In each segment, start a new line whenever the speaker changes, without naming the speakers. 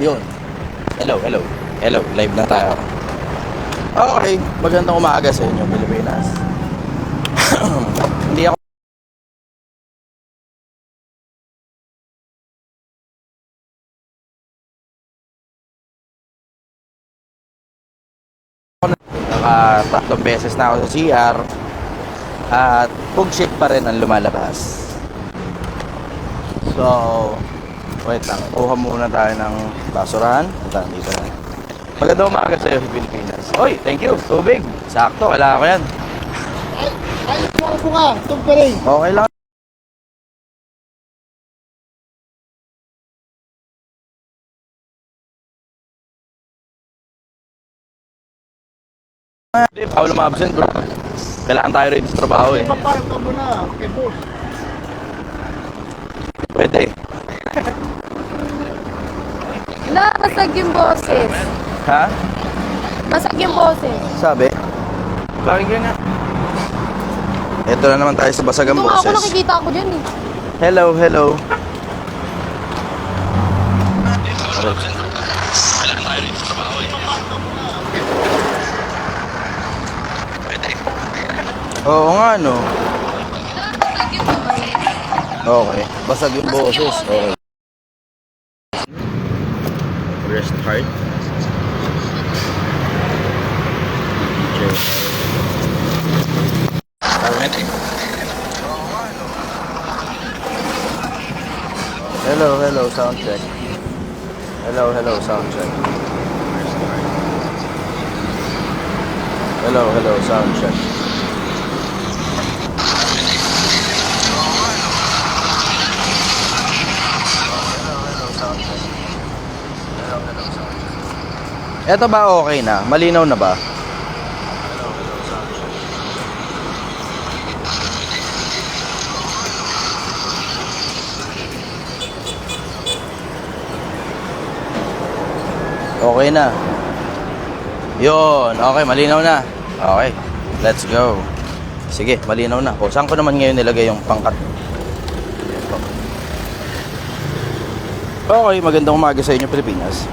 Yun. Hello, hello. Hello, live na tayo. Okay, magandang umaga sa inyo, Pilipinas. Hindi ako tatlong beses na ako sa CR at pug-ship pa rin ang lumalabas. So, wait lang. Kuha muna tayo ng basurahan. Ito, dito na. Magandang umaga sa iyo, Pilipinas. Oy, thank you. Tubig. Sakto, wala ko yan.
Ay, ako ka. Itong pa rin.
Okay lang. Hindi, bawal ma-absent, bro. Kailangan tayo rin sa trabaho eh.
Papayag ka muna. Okay, boss.
Pwede.
Basag yung boses.
Ha?
Basag yung boses.
Sabi? Pakinggan nga. Ito na naman tayo sa basagang
Ito nga ako
boses.
nakikita ako dyan eh.
Hello, hello. Oo nga, no? Okay. Basag yung boses. Okay. Rest hard. Hello, hello, sound check. Hello, hello, sound check. Hello, hello, sound check. Eto ba okay na? Malinaw na ba? Okay na. Yun. Okay, malinaw na. Okay. Let's go. Sige, malinaw na. O, saan ko naman ngayon nilagay yung pangkat? Ito. Okay, magandang umaga sa inyo, Pilipinas.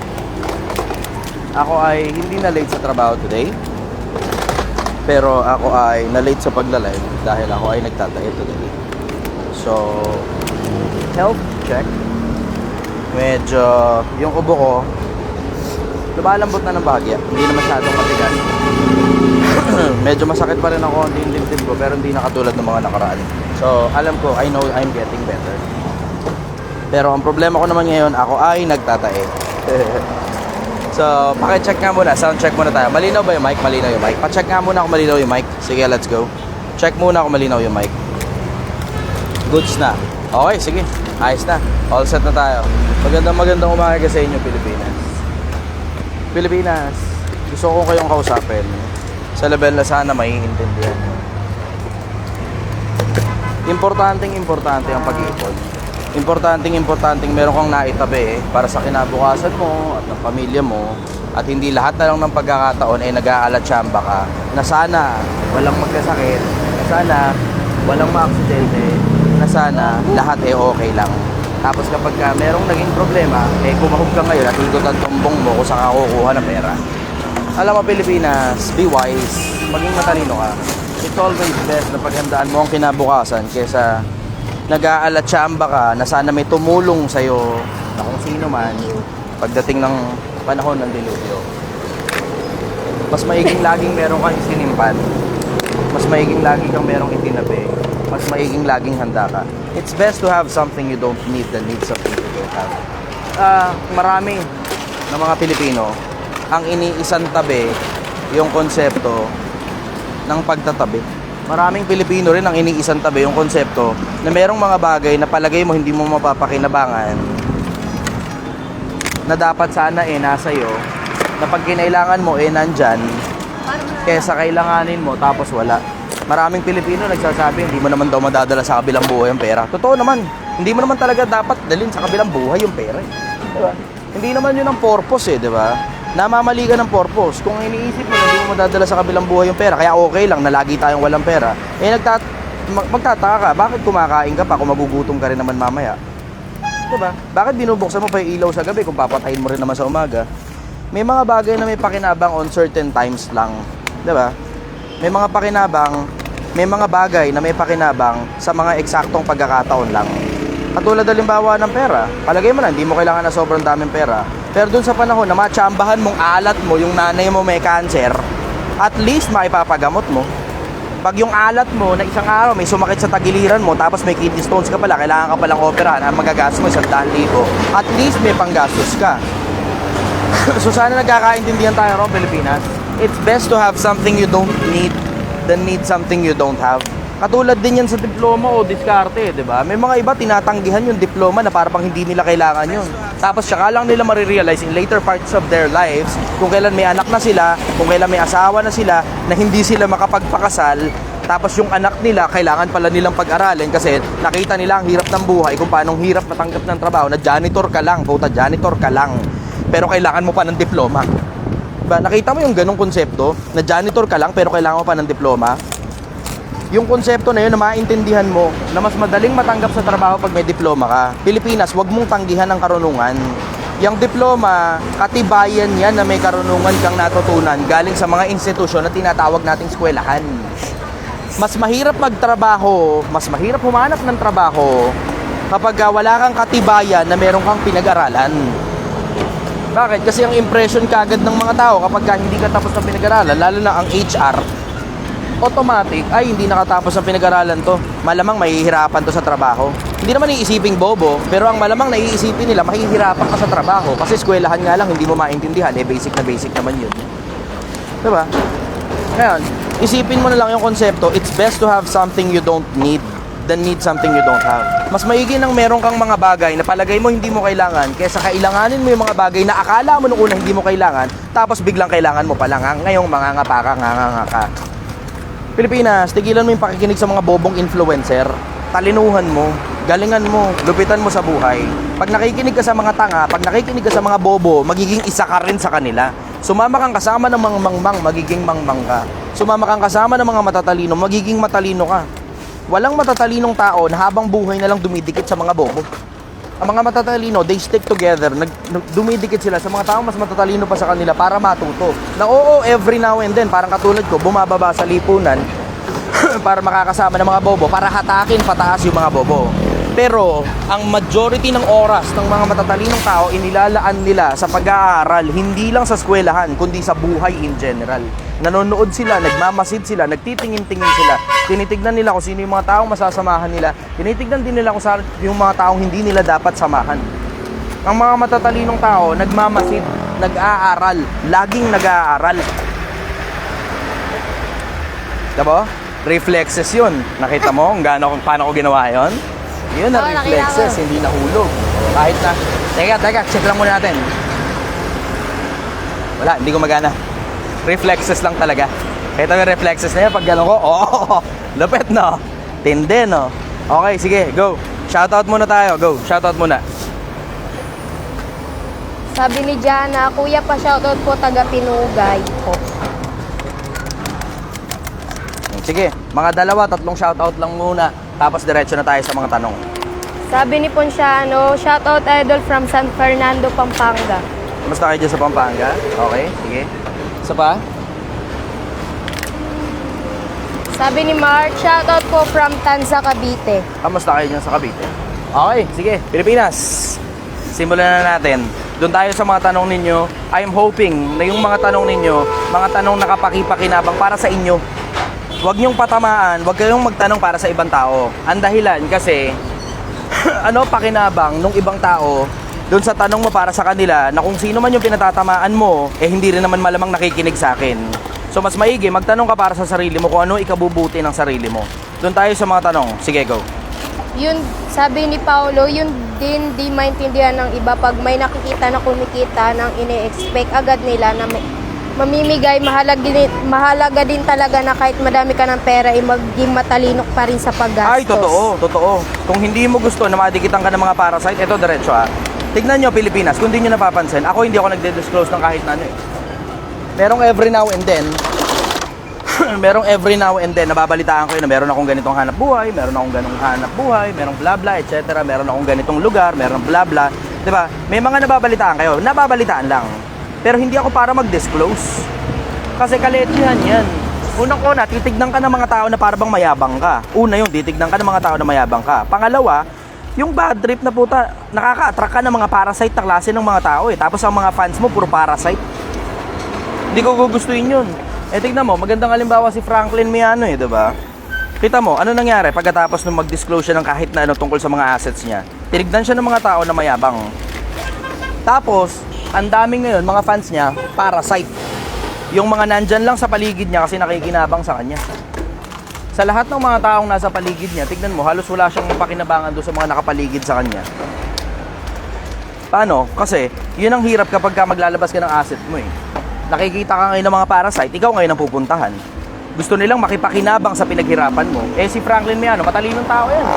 Ako ay hindi na late sa trabaho today. Pero ako ay na late sa pagla-live dahil ako ay nagtatae today. So, health check. Medyo yung ubo ko lumalambot na ng bahagya. Hindi na masyadong matigas. Medyo masakit pa rin ako yung dibdib ko pero hindi na katulad ng mga nakaraan. So, alam ko, I know I'm getting better. Pero ang problema ko naman ngayon, ako ay nagtatae. So, paki-check nga muna. Sound check muna tayo. Malinaw ba yung mic? Malinaw yung mic. Pa-check nga muna kung malinaw yung mic. Sige, let's go. Check muna kung malinaw yung mic. Goods na. Okay, sige. Ayos na. All set na tayo. Magandang umaga sa inyo, Pilipinas. Pilipinas, gusto ko kayong kausapin sa level na sana maiintindihan. Importante ang pag-iipon. Importanteng meron kang naitabi para sa kinabukasan mo at ng pamilya mo at hindi lahat na lang ng pagkakataon ay nag-aalatsamba ka na sana walang magkasakit, na sana walang maaksidente, na sana lahat ay okay lang. Tapos kapag merong naging problema, kumahog ka ngayon at hugot ang tumbong mo kung saan ka kukuha ng pera. Alam mo, Pilipinas, be wise, maging matalino ka. It's always best na paghandaan mo ang kinabukasan kaysa nag-aalatsamba ka na sana may tumulong sa'yo na kung sino man pagdating ng panahon ng dilubyo. Mas maiging laging meron kang isinimpan. Mas maiging laging kang merong itinabi. Mas maiging laging handa ka. It's best to have something you don't need than need something you don't have. Marami ng mga Pilipino ang iniisang tabi yung konsepto ng pagtatabi. Maraming Pilipino rin ang iniisang tabi yung konsepto na merong mga bagay na palagay mo hindi mo mapapakinabangan na dapat sana nasa iyo na pag kinailangan mo nandyan kesa kailanganin mo tapos wala. Maraming Pilipino nagsasabi hindi mo naman daw madadala sa kabilang buhay yung pera. Totoo naman, hindi mo naman talaga dapat dalhin sa kabilang buhay yung pera. Diba? Hindi naman yun ang purpose diba? Namamali ka ng purpose. Kung iniisip mo hindi mo madadala sa kabilang buhay yung pera, kaya okay lang na lagi tayong walang pera, magtataka ka, bakit kumakain ka pa kung magugutom ka rin naman mamaya? Diba? Bakit binubuksan mo pa yung ilaw sa gabi kung papatayin mo rin naman sa umaga? May mga bagay na may pakinabang on certain times lang. Diba? May mga pakinabang, may mga bagay na may pakinabang sa mga eksaktong pagkakataon lang. Katulad halimbawa ng pera. Palagay mo na, hindi mo kailangan na sobrang daming pera. Pero dun sa panahon na matsambahan mong alat mo, yung nanay mo may cancer, at least maipapagamot mo. Pag yung alat mo na isang araw may sumakit sa tagiliran mo, tapos may kidney stones ka pala, kailangan ka palang operahan, ang magagastos mo 100,000, at least may panggastos ka. So sana nagkakaintindihan tayo ron, Pilipinas. It's best to have something you don't need than need something you don't have. Katulad din yan sa diploma o diskarte, di ba? May mga iba tinatanggihan yung diploma na parang hindi nila kailangan yun. Tapos saka lang nila marirealize in later parts of their lives kung kailan may anak na sila, kung kailan may asawa na sila, na hindi sila makapagpakasal. Tapos yung anak nila, kailangan pala nilang pag-aralin kasi nakita nila ang hirap ng buhay, kung paanong hirap matanggap ng trabaho, na janitor ka lang, puta, janitor ka lang. Pero kailangan mo pa ng diploma. Diba? Nakita mo yung ganong konsepto, na janitor ka lang pero kailangan mo pa ng diploma? Yung konsepto na yun na maintindihan mo na mas madaling matanggap sa trabaho pag may diploma ka. Pilipinas, wag mong tanggihan ang karunungan. Yung diploma, katibayan yan na may karunungan kang natutunan galing sa mga institusyon na tinatawag nating eskwelahan. Mas mahirap magtrabaho, mas mahirap humanap ng trabaho kapag wala kang katibayan na meron kang pinag-aralan. Bakit? Kasi ang impression kagad ng mga tao kapag hindi ka tapos ng pinag-aralan, lalo na ang HR, automatic, ay hindi nakatapos ng pinag-aralan to, malamang mahihirapan to sa trabaho. Hindi naman iisiping bobo, pero ang malamang naiisipin nila, mahihirapan ka sa trabaho kasi eskwelahan nga lang, hindi mo maintindihan, basic na basic naman yun. Diba? Ngayon, isipin mo na lang yung konsepto, it's best to have something you don't need than need something you don't have. Mas maigi nang meron kang mga bagay na palagay mo hindi mo kailangan kaysa kailanganin mo yung mga bagay na akala mo nung una hindi mo kailangan, tapos biglang kailangan mo pala nga, ngayong mangangapa ka, nganganga ka. Pilipinas, tigilan mo yung pakikinig sa mga bobong influencer. Talinuhan mo, galingan mo, lupitan mo sa buhay. Pag nakikinig ka sa mga tanga, pag nakikinig ka sa mga bobo, magiging isa ka rin sa kanila. Sumama kang kasama ng mga mangmang, magiging mangmang ka. Sumama kang kasama ng mga matatalino, magiging matalino ka. Walang matatalinong tao na habang buhay na lang dumidikit sa mga bobo. Ang mga matatalino, they stick together, dumidikit sila sa mga taong mas matatalino pa sa kanila para matuto. Na oo, every now and then, parang katulad ko, bumababa sa lipunan para makakasama ng mga bobo, para hatakin pataas yung mga bobo. Pero, ang majority ng oras ng mga matatalinong tao, inilalaan nila sa pag-aaral, hindi lang sa eskwelahan, kundi sa buhay in general. Nanonood sila, nagmamasid sila, nagtitingin-tingin sila. Tinitignan nila kung sino yung mga taong masasamahan nila. Tinitignan din nila kung saan yung mga taong hindi nila dapat samahan. Ang mga matatalinong tao, nagmamasid, nag-aaral, laging nag-aaral. Diba? Reflexes yun. Nakita mo kung paano ko ginawa yun? Yun na reflexes, hindi nahulog. Kahit na, teka, check lang muna natin. Wala, hindi ko magana. Reflexes lang talaga. Kita mo yung reflexes na yan, pag gano'n ko, lapit no. Tindi no. Okay, sige, go. Shoutout muna tayo, go. Shoutout muna.
Sabi ni Jana, kuya pa shoutout po taga Pinugay po.
Sige, mga 2-3 shoutout lang muna. Tapos diretso na tayo sa mga tanong.
Sabi ni Ponciano, shoutout idol from San Fernando, Pampanga.
Kamusta kayo dyan sa Pampanga? Okay, sige. Isa pa?
Sabi ni Mark, shoutout po from Tanza, Cavite.
Kamusta kayo dyan sa Cavite? Okay, sige. Pilipinas. Simulan na natin. Doon tayo sa mga tanong ninyo. I'm hoping na yung mga tanong ninyo, mga tanong nakapakipakinabang para sa inyo. Huwag niyong patamaan, huwag kayong magtanong para sa ibang tao. Ang dahilan kasi, pakinabang nung ibang tao, doon sa tanong mo para sa kanila, na kung sino man yung pinatatamaan mo, hindi rin naman malamang nakikinig sa akin. So mas maigi, magtanong ka para sa sarili mo kung ano ikabubuti ng sarili mo. Doon tayo sa mga tanong. Sige, go.
Yun, sabi ni Paolo, yun din di maintindihan ng iba pag may nakikita na kumikita ng ine-expect agad nila na may mamimigay, mahalaga din talaga na kahit madami ka ng pera, maging matalino pa rin sa paggastos.
Ay, totoo. Kung hindi mo gusto na madikitan ka ng mga parasite, ito diretso Tignan nyo Pilipinas, kung di nyo napapansin, ako hindi ako nagde-disclose ng kahit na ano Merong every now and then, merong every now and then, nababalitaan ko yun na meron akong ganitong hanap buhay, meron akong ganitong hanap buhay, merong bla bla, etc. Meron akong ganitong lugar, meron bla bla. Diba? May mga nababalitaan kayo. Nababalitaan lang. Pero hindi ako para mag-disclose. Kasi kaletsihan yan. Unang-una, titignan ka ng mga tao na parang mayabang ka. Una yung titignan ka ng mga tao na mayabang ka. Pangalawa, yung bad trip na puta, nakaka-attract ka ng mga parasite na klase ng mga tao eh. Tapos ang mga fans mo, puro parasite. Hindi ko gugustuhin yun. Eh tignan mo, magandang halimbawa si Franklin Miano eh, diba? Kita mo, ano nangyari pagkatapos nung mag-disclose siya ng kahit na ano tungkol sa mga assets niya? Tinignan siya ng mga tao na mayabang. Tapos, ang daming ngayon, mga fans niya, parasite. Yung mga nandyan lang sa paligid niya kasi nakikinabang sa kanya. Sa lahat ng mga taong nasa paligid niya, tignan mo, halos wala siyang pakinabangan doon sa mga nakapaligid sa kanya. Paano? Kasi, yun ang hirap kapag ka maglalabas ka ng asset mo eh. Nakikita ka ngayon ng mga parasite, ikaw ngayon ang pupuntahan. Gusto nilang makipakinabang sa pinaghirapan mo. Eh si Franklin Miano, matalinong tao yan.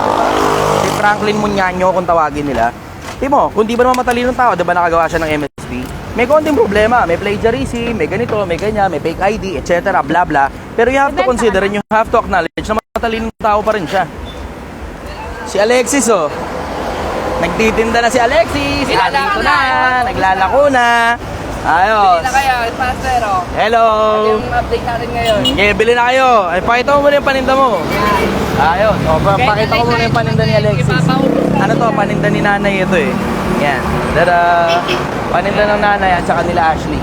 Si Franklin Muñaño kung tawagin nila. Timo, kung di ba naman matalinong tao, di ba nakagawa siya ng MSP? May konting problema, may plagiarism, may ganito, may ganyan, may fake ID, etc. bla bla. Pero you have to consider and you have to acknowledge na matalinong tao pa rin siya. Si Alexis oh. Nagtitinda na si Alexis. Nandito na, naglalako na. Ayos.
Bili na kayo, Pastor.
Hello.
Yung update natin ngayon.
Okay, bili na kayo. Ay, pakita mo muna yung paninda mo. Ayos. O, pakita ko muna yung paninda ni Alexis. Ano to? Paninda ni nanay ito eh. Yan. Tada! Paninda ng nanay at saka nila Ashley.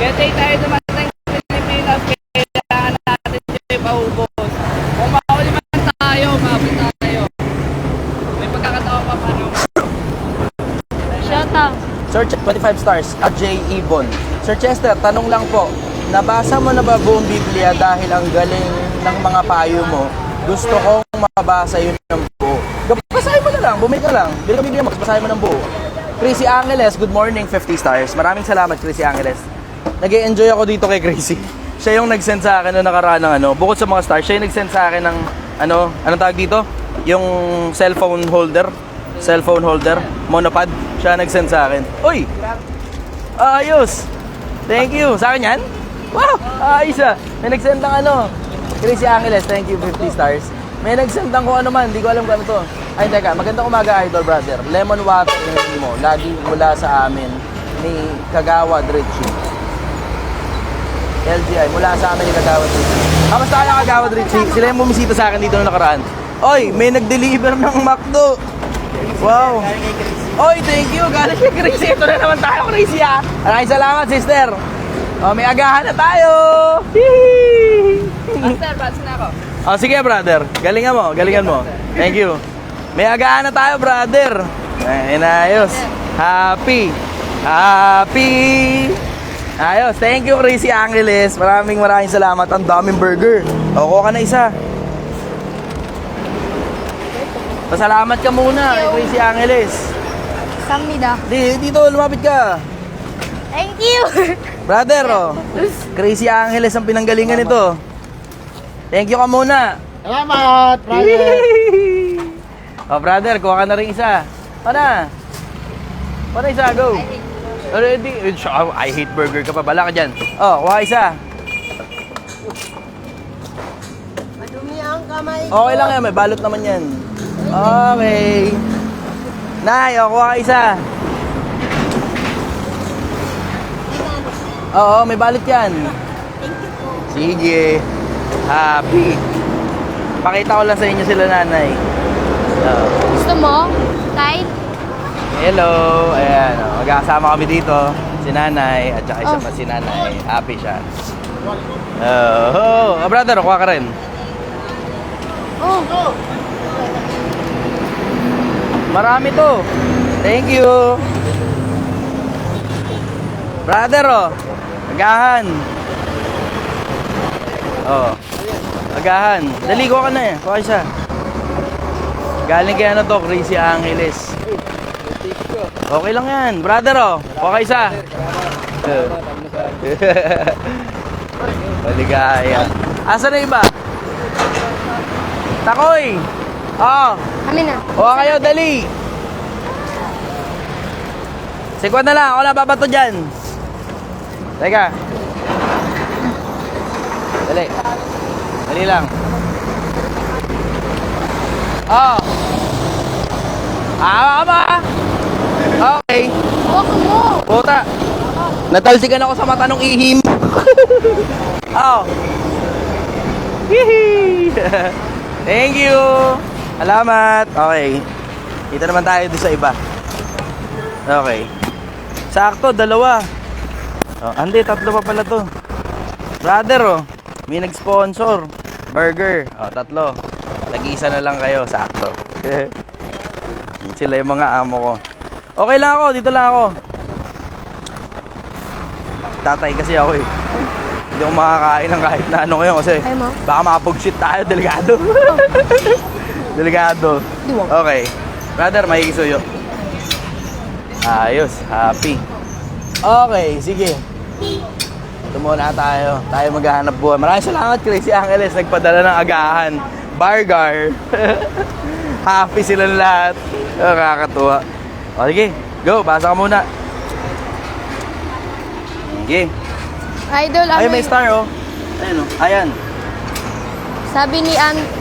Kaya tayo dumating sa Pilipinas, kailangan natin yung paubos. Kung mauli man tayo, maabot tayo. May pagkakataon pa paano.
Shout out.
Sir, 25 stars at J. Ibon. Sir Chester, tanong lang po. Nabasa mo na ba buong Biblia dahil ang galing ng mga payo mo? Gusto kong mabasa yun ng buo. Basahin mo na lang, bumili ka lang. Bili ka Biblia mo, basahin mo ng buo. Chrissy Angeles, good morning, 50 stars. Maraming salamat, Chrissy Angeles. Nag-e-enjoy ako dito kay Chrissy. Siya yung nag-send sa akin noong nakaraan ng ano, bukod sa mga stars, siya yung nag-send sa akin ng ano, anong tawag dito? Yung cellphone holder, monopod. Siya nag-send sa akin. Uy! Ayos! Thank you. Sa akin yan? Wow! Ayos ah. May nag-send ng ano. Chrissy Angeles, thank you, 50 stars. May nag-send ng kung ano man, hindi ko alam kung ano to. Ay, teka, magandang umaga, idol brother. Lemon water energy mo, lagi mula sa amin ni Kagawad Richie. LGI, mula sa amin ni Kagawad Richie. Kamusta ka na Kagawad Richie? Sila yung bumisita sa akin dito noong nakaraan. Oy, may nag-deliver ng McDo. Wow. Oy, thank you. Galing kay Chrissy. Ito na naman tayo, Chrissy ah. Maraming salamat, sister. Oh, may agahan na tayo.
Pastor, batch na ako.
Oh, sige, brother. Galingan mo. Thank you. May agahan na tayo, brother. Ay, inayos. Happy. Ayos. Thank you, Chrissy Angeles. Maraming salamat. Ang daming burger. O, kuha ka na isa. Pasalamat ka muna kay Chrissy Angeles.
Kamida.
Dito, lumapit ka.
Thank you.
Brother, oh. Chrissy Angeles ang pinanggalingan nito. Thank you ka muna.
Salamat, brother.
Oh, brother, kuha ka na rin isa. Pana isa, go. Already, I hate burger ka pa. Bala ka dyan. Oh, kuha isa.
Madumi ang kamay.
Okay lang yan, may balot naman yan. Okay. Nay, oh, kuha ka isa. Oo, may balot yan.
Thank you po.
Sige. Happy. Pakita ko lang sa inyo sila nanay.
Gusto mo? Kahit?
Hello. Ayan, oh, magkakasama kami dito. Si nanay at saka isa pa si nanay. Happy siya. Brother, kuha ka rin.
Oh.
Marami to. Thank you. Brother, oh. Agahan. Oh. Agahan. Dali, kuha ka na eh. Kuha isa. Galing kaya na to, Chrissy Angeles. Okay lang yan. Brother, oh. Kuha ka isa. Maligaya. Asa na iba? Takoy. Oh.
Kami na.
Kuha kayo, dali. Sikwad na lang. Ako na babato dyan. Teka. Dali. Dali. Dali lang. Oh. Ama. Okay.
Huwag mo!
Puta. Natalsikan ako sa mata ng ihim. Oh. Hihi. Thank you. Salamat. Okay. Dito naman tayo doon sa iba. Okay. Sakto, dalawa. Oh, hindi, tatlo pa pala to. Brother, oh. May nag-sponsor. Burger. Oh, tatlo. Tag-isa na lang kayo. Sakto. Sila yung mga amo ko. Okay lang ako. Dito lang ako. Tatay kasi ako eh. Hindi ako makakain ng kahit na ano ngayon kasi
Ay, mo?
baka makapag-shit tayo. Delikado. Delikado. Okay. Brother, makikisuyo. Ayos. Happy. Okay, sige. Ito muna tayo. Tayo maghahanap buhay. Maraming salamat, Crazy Angeles. Nagpadala ng agahan. Burger. Happy sila lahat. Nakakatuwa. O, sige. Go, basa ka muna. Sige.
Idol, ano
Ay, may star, oh. Ayan, oh. Ayan.
sabi ni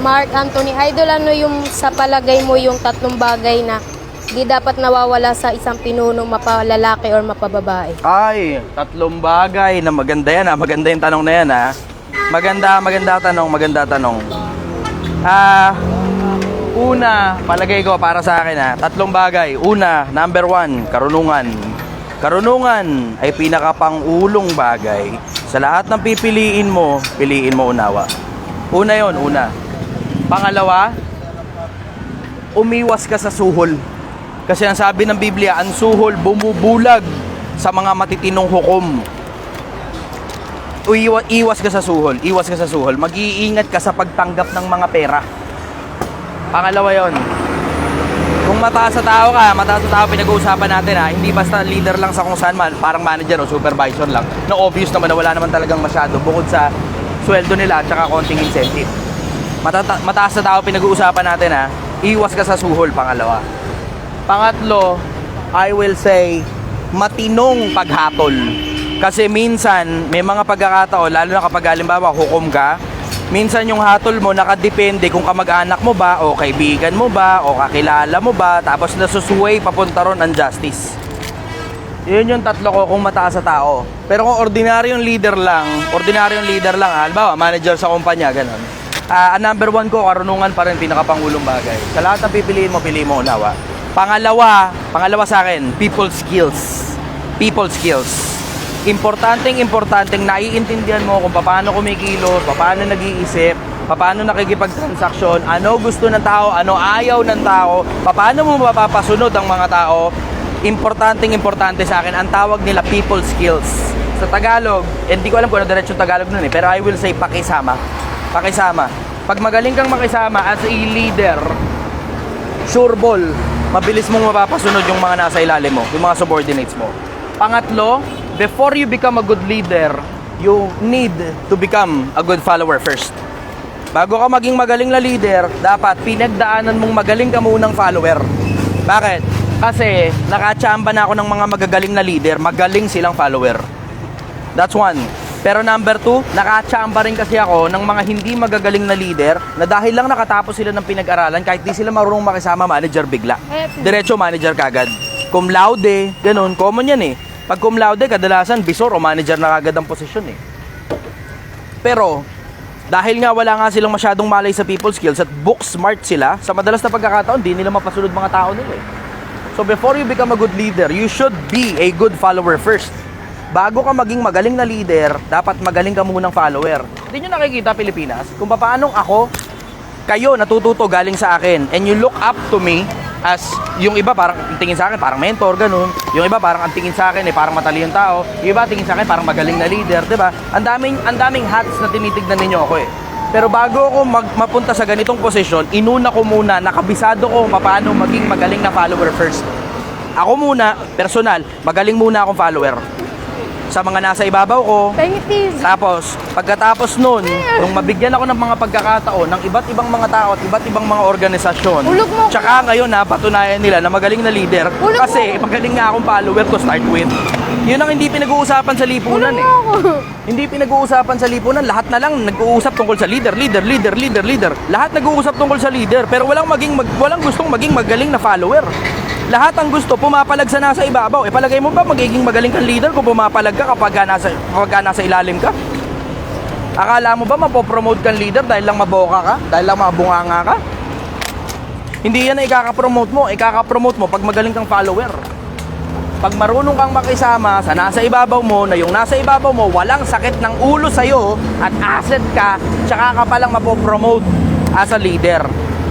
Mark Anthony, Idol, ano yung sa palagay mo yung tatlong bagay na di dapat nawawala sa isang pinuno, mapalalaki or mapababae?
Ay, tatlong bagay na maganda yan, ha. Maganda yung tanong na yan, ha. Maganda tanong. Una, palagay ko para sa akin, ha. Tatlong bagay. Una, number 1, karunungan. Karunungan ay pinakapangulong bagay. Sa lahat ng piliin mo unawa. Una yon, una. Pangalawa, umiwas ka sa suhol. Kasi ang sabi ng Biblia, ang suhol bumubulag sa mga matitinong hukom. Iwas ka sa suhol. Iwas ka sa suhol. Mag-iingat ka sa pagtanggap ng mga pera. Pangalawa yon. Kung mataas sa tao ka, mataas sa tao pinag-uusapan natin, ha. Hindi basta leader lang sa kung saan man, parang manager o supervisor lang. Na obvious naman na wala naman talagang masyado bukod sa sweldo nila at saka konting incentive. Mataas sa tao pinag-uusapan natin, ha. Iwas ka sa suhol, pangalawa. Pangatlo, I will say, matinong paghatol. Kasi minsan, may mga pagkakataon, lalo na kapag halimbawa, hukom ka, minsan yung hatol mo nakadepende kung kamag-anak mo ba, o kaibigan mo ba, o kakilala mo ba, tapos nasusuway papunta ron ang justice. Yun yung tatlo ko kung mataas sa tao. Pero kung ordinaryong leader lang, halimbawa, manager sa kumpanya, ganun. Number 1 ko, karunungan pa rin pinakapangulong bagay. Sa lahat ng piliin mo unawa. Pangalawa sa akin, people skills. People skills. Importanteng naiintindihan mo kung paano kumikilos, paano nag-iisip, paano nakikipagtransaksyon, ano gusto ng tao, ano ayaw ng tao, paano mo mapapasunod ang mga tao. Importante sa akin, ang tawag nila people skills. Sa Tagalog, hindi ko alam kung ano diretsong Tagalog nun, pero I will say pakisama. Pag magaling kang makisama as a leader, sure ball, mabilis mong mapapasunod yung mga nasa ilalim mo, yung mga subordinates mo. Pangatlo, before you become a good leader, you need to become a good follower first. Bago ka maging magaling na leader, dapat pinagdaanan mong magaling ka munang follower. Bakit? Kasi nakachamba na ako ng mga magagaling na leader, magaling silang follower. That's one. Pero number 2, nakachamba rin kasi ako ng mga hindi magagaling na leader na dahil lang nakatapos sila ng pinag-aralan, kahit di sila marunong makisama, manager bigla. Diretso manager kagad. Cum laude, ganun, common yan eh. Pag cum laude, kadalasan bisor o manager na kagad ang posisyon eh. Pero, dahil nga wala nga silang masyadong malay sa people skills at book smart sila, sa madalas na pagkakataon, di nila mapasunod mga tao nila eh. So before you become a good leader, you should be a good follower first. Bago ka maging magaling na leader, dapat magaling ka munang follower. Hindi nyo nakikita, Pilipinas, kung paano kayo natututo galing sa akin, and you look up to me as yung iba parang tingin sa akin parang mentor, ganun. Yung iba parang ang tingin sa akin parang matalino tao. Yung iba tingin sa akin parang magaling na leader, 'di ba? Ang daming hats na tinitignan ninyo ako eh. Pero bago ako mapunta sa ganitong posisyon, inuna ko muna, nakabisado ko paano maging magaling na follower first. Ako muna, personal, magaling muna akong follower sa mga nasa ibabaw ko. Tapos, pagkatapos nun, nung mabigyan ako ng mga pagkakataon ng iba't ibang mga tao at iba't ibang mga organisasyon, tsaka ngayon patunayan nila na magaling na leader kasi magaling nga akong follower to start with. Yun ang hindi pinag-uusapan sa lipunan eh. Hindi pinag-uusapan sa lipunan, lahat na lang nag-uusap tungkol sa leader. Lahat nag-uusap tungkol sa leader, pero walang gustong maging magaling na follower. Lahat ang gusto pumapalag sa nasa ibabaw. Eh palagay mo ba magiging magaling kang leader kung pumapalag ka kapag nasa ilalim ka? Akala mo ba mapopromote kang leader dahil lang maboka ka? Dahil lang mabunganga ka? Hindi yan na ikakapromote mo pag magaling kang follower. Pag marunong kang makisama sa nasa ibabaw mo, na yung nasa ibabaw mo walang sakit ng ulo sa'yo at asset ka, tsaka ka palang mapopromote as a leader.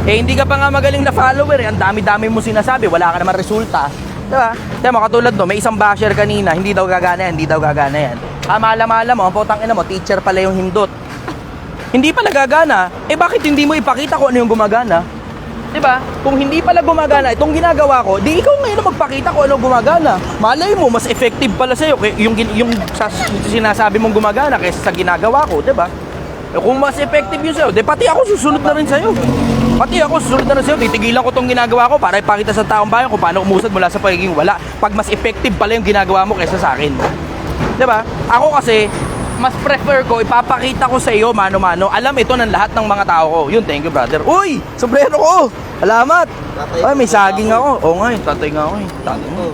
Eh hindi ka pa nga magaling na follower eh. Ang dami-dami mo sinasabi, wala ka naman resulta. Diba? Diba mo, katulad no, may isang basher kanina, hindi daw gagana yan. Mala mo, ang putang ina mo, teacher pala yung hindot. Hindi pala gagana, eh bakit hindi mo ipakita kung ano yung gumagana? Diba? Kung hindi pala gumagana itong ginagawa ko, di ikaw ngayon ang magpakita kung ano gumagana. Malay mo, mas effective pala sa'yo yung sinasabi mong gumagana kaysa sa ginagawa ko, diba? E kung mas effective yun sa'yo, di pati ako susunod na rin sa'yo. Titigilan ko tong ginagawa ko para ipakita sa taong bayan kung paano umusad mula sa pagiging wala. Pag mas effective pala yung ginagawa mo kaysa sa akin. Diba? Ako kasi, mas prefer ko, ipapakita ko sa iyo mano-mano. Alam ito ng lahat ng mga tao ko. Yun, thank you brother. Uy, sombrero ko. Salamat. Ay, may saging ako. Oo nga, tatay nga ako. Tatay mo.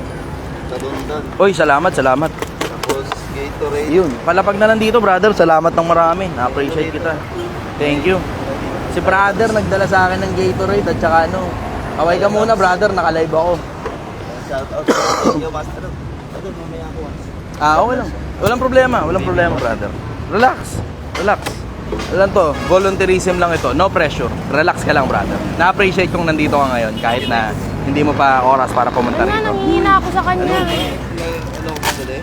Uy, salamat.
Tapos Gatorade.
Yun, palapag na nandito brother. Salamat ng marami. Na-appreciate kita. Thank you. Si brother nagdala sa akin ng Gatorade at saka ano. Kaway ka muna brother, naka-live ako.
Shout out sa inyo, Master. Ano, mamaya ako.
Okay lang. Walang problema, brother. Relax. Alam to, volunteerism lang ito. No pressure. Relax ka lang, brother. Na-appreciate kong nandito ka ngayon kahit na hindi mo pa oras para pumunta
Ano nga,
rito.
nangihina ako sa kanya.
Ano ko madali?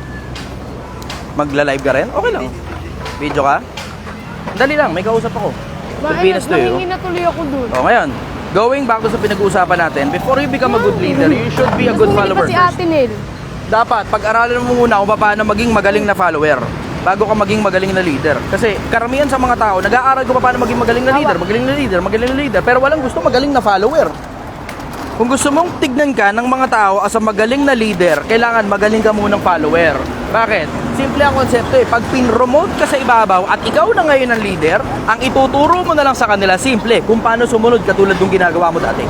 Magla-live ka rin? Okay lang. Video ka? Dali lang, may kausap ako. Pilipinas to yun.
Nangihina tuloy ako dun.
Ngayon, going back to sa pinag-uusapan natin, before you become a good leader, you should be a good follower
si
first.
Ate Nel.
Dapat pag-aralan mo muna kung paano maging magaling na follower bago ka maging magaling na leader. Kasi karamihan sa mga tao, nag-aaral ko paano maging magaling na leader, pero walang gusto magaling na follower. Kung gusto mong tignan ka ng mga tao as a magaling na leader, kailangan magaling ka munang follower. Bakit? Simple ang konsepto eh. Pag pin-promote ka sa ibabaw at ikaw na ngayon ang leader, ang ituturo mo na lang sa kanila, simple, kung paano sumunod katulad ng ginagawa mo dati.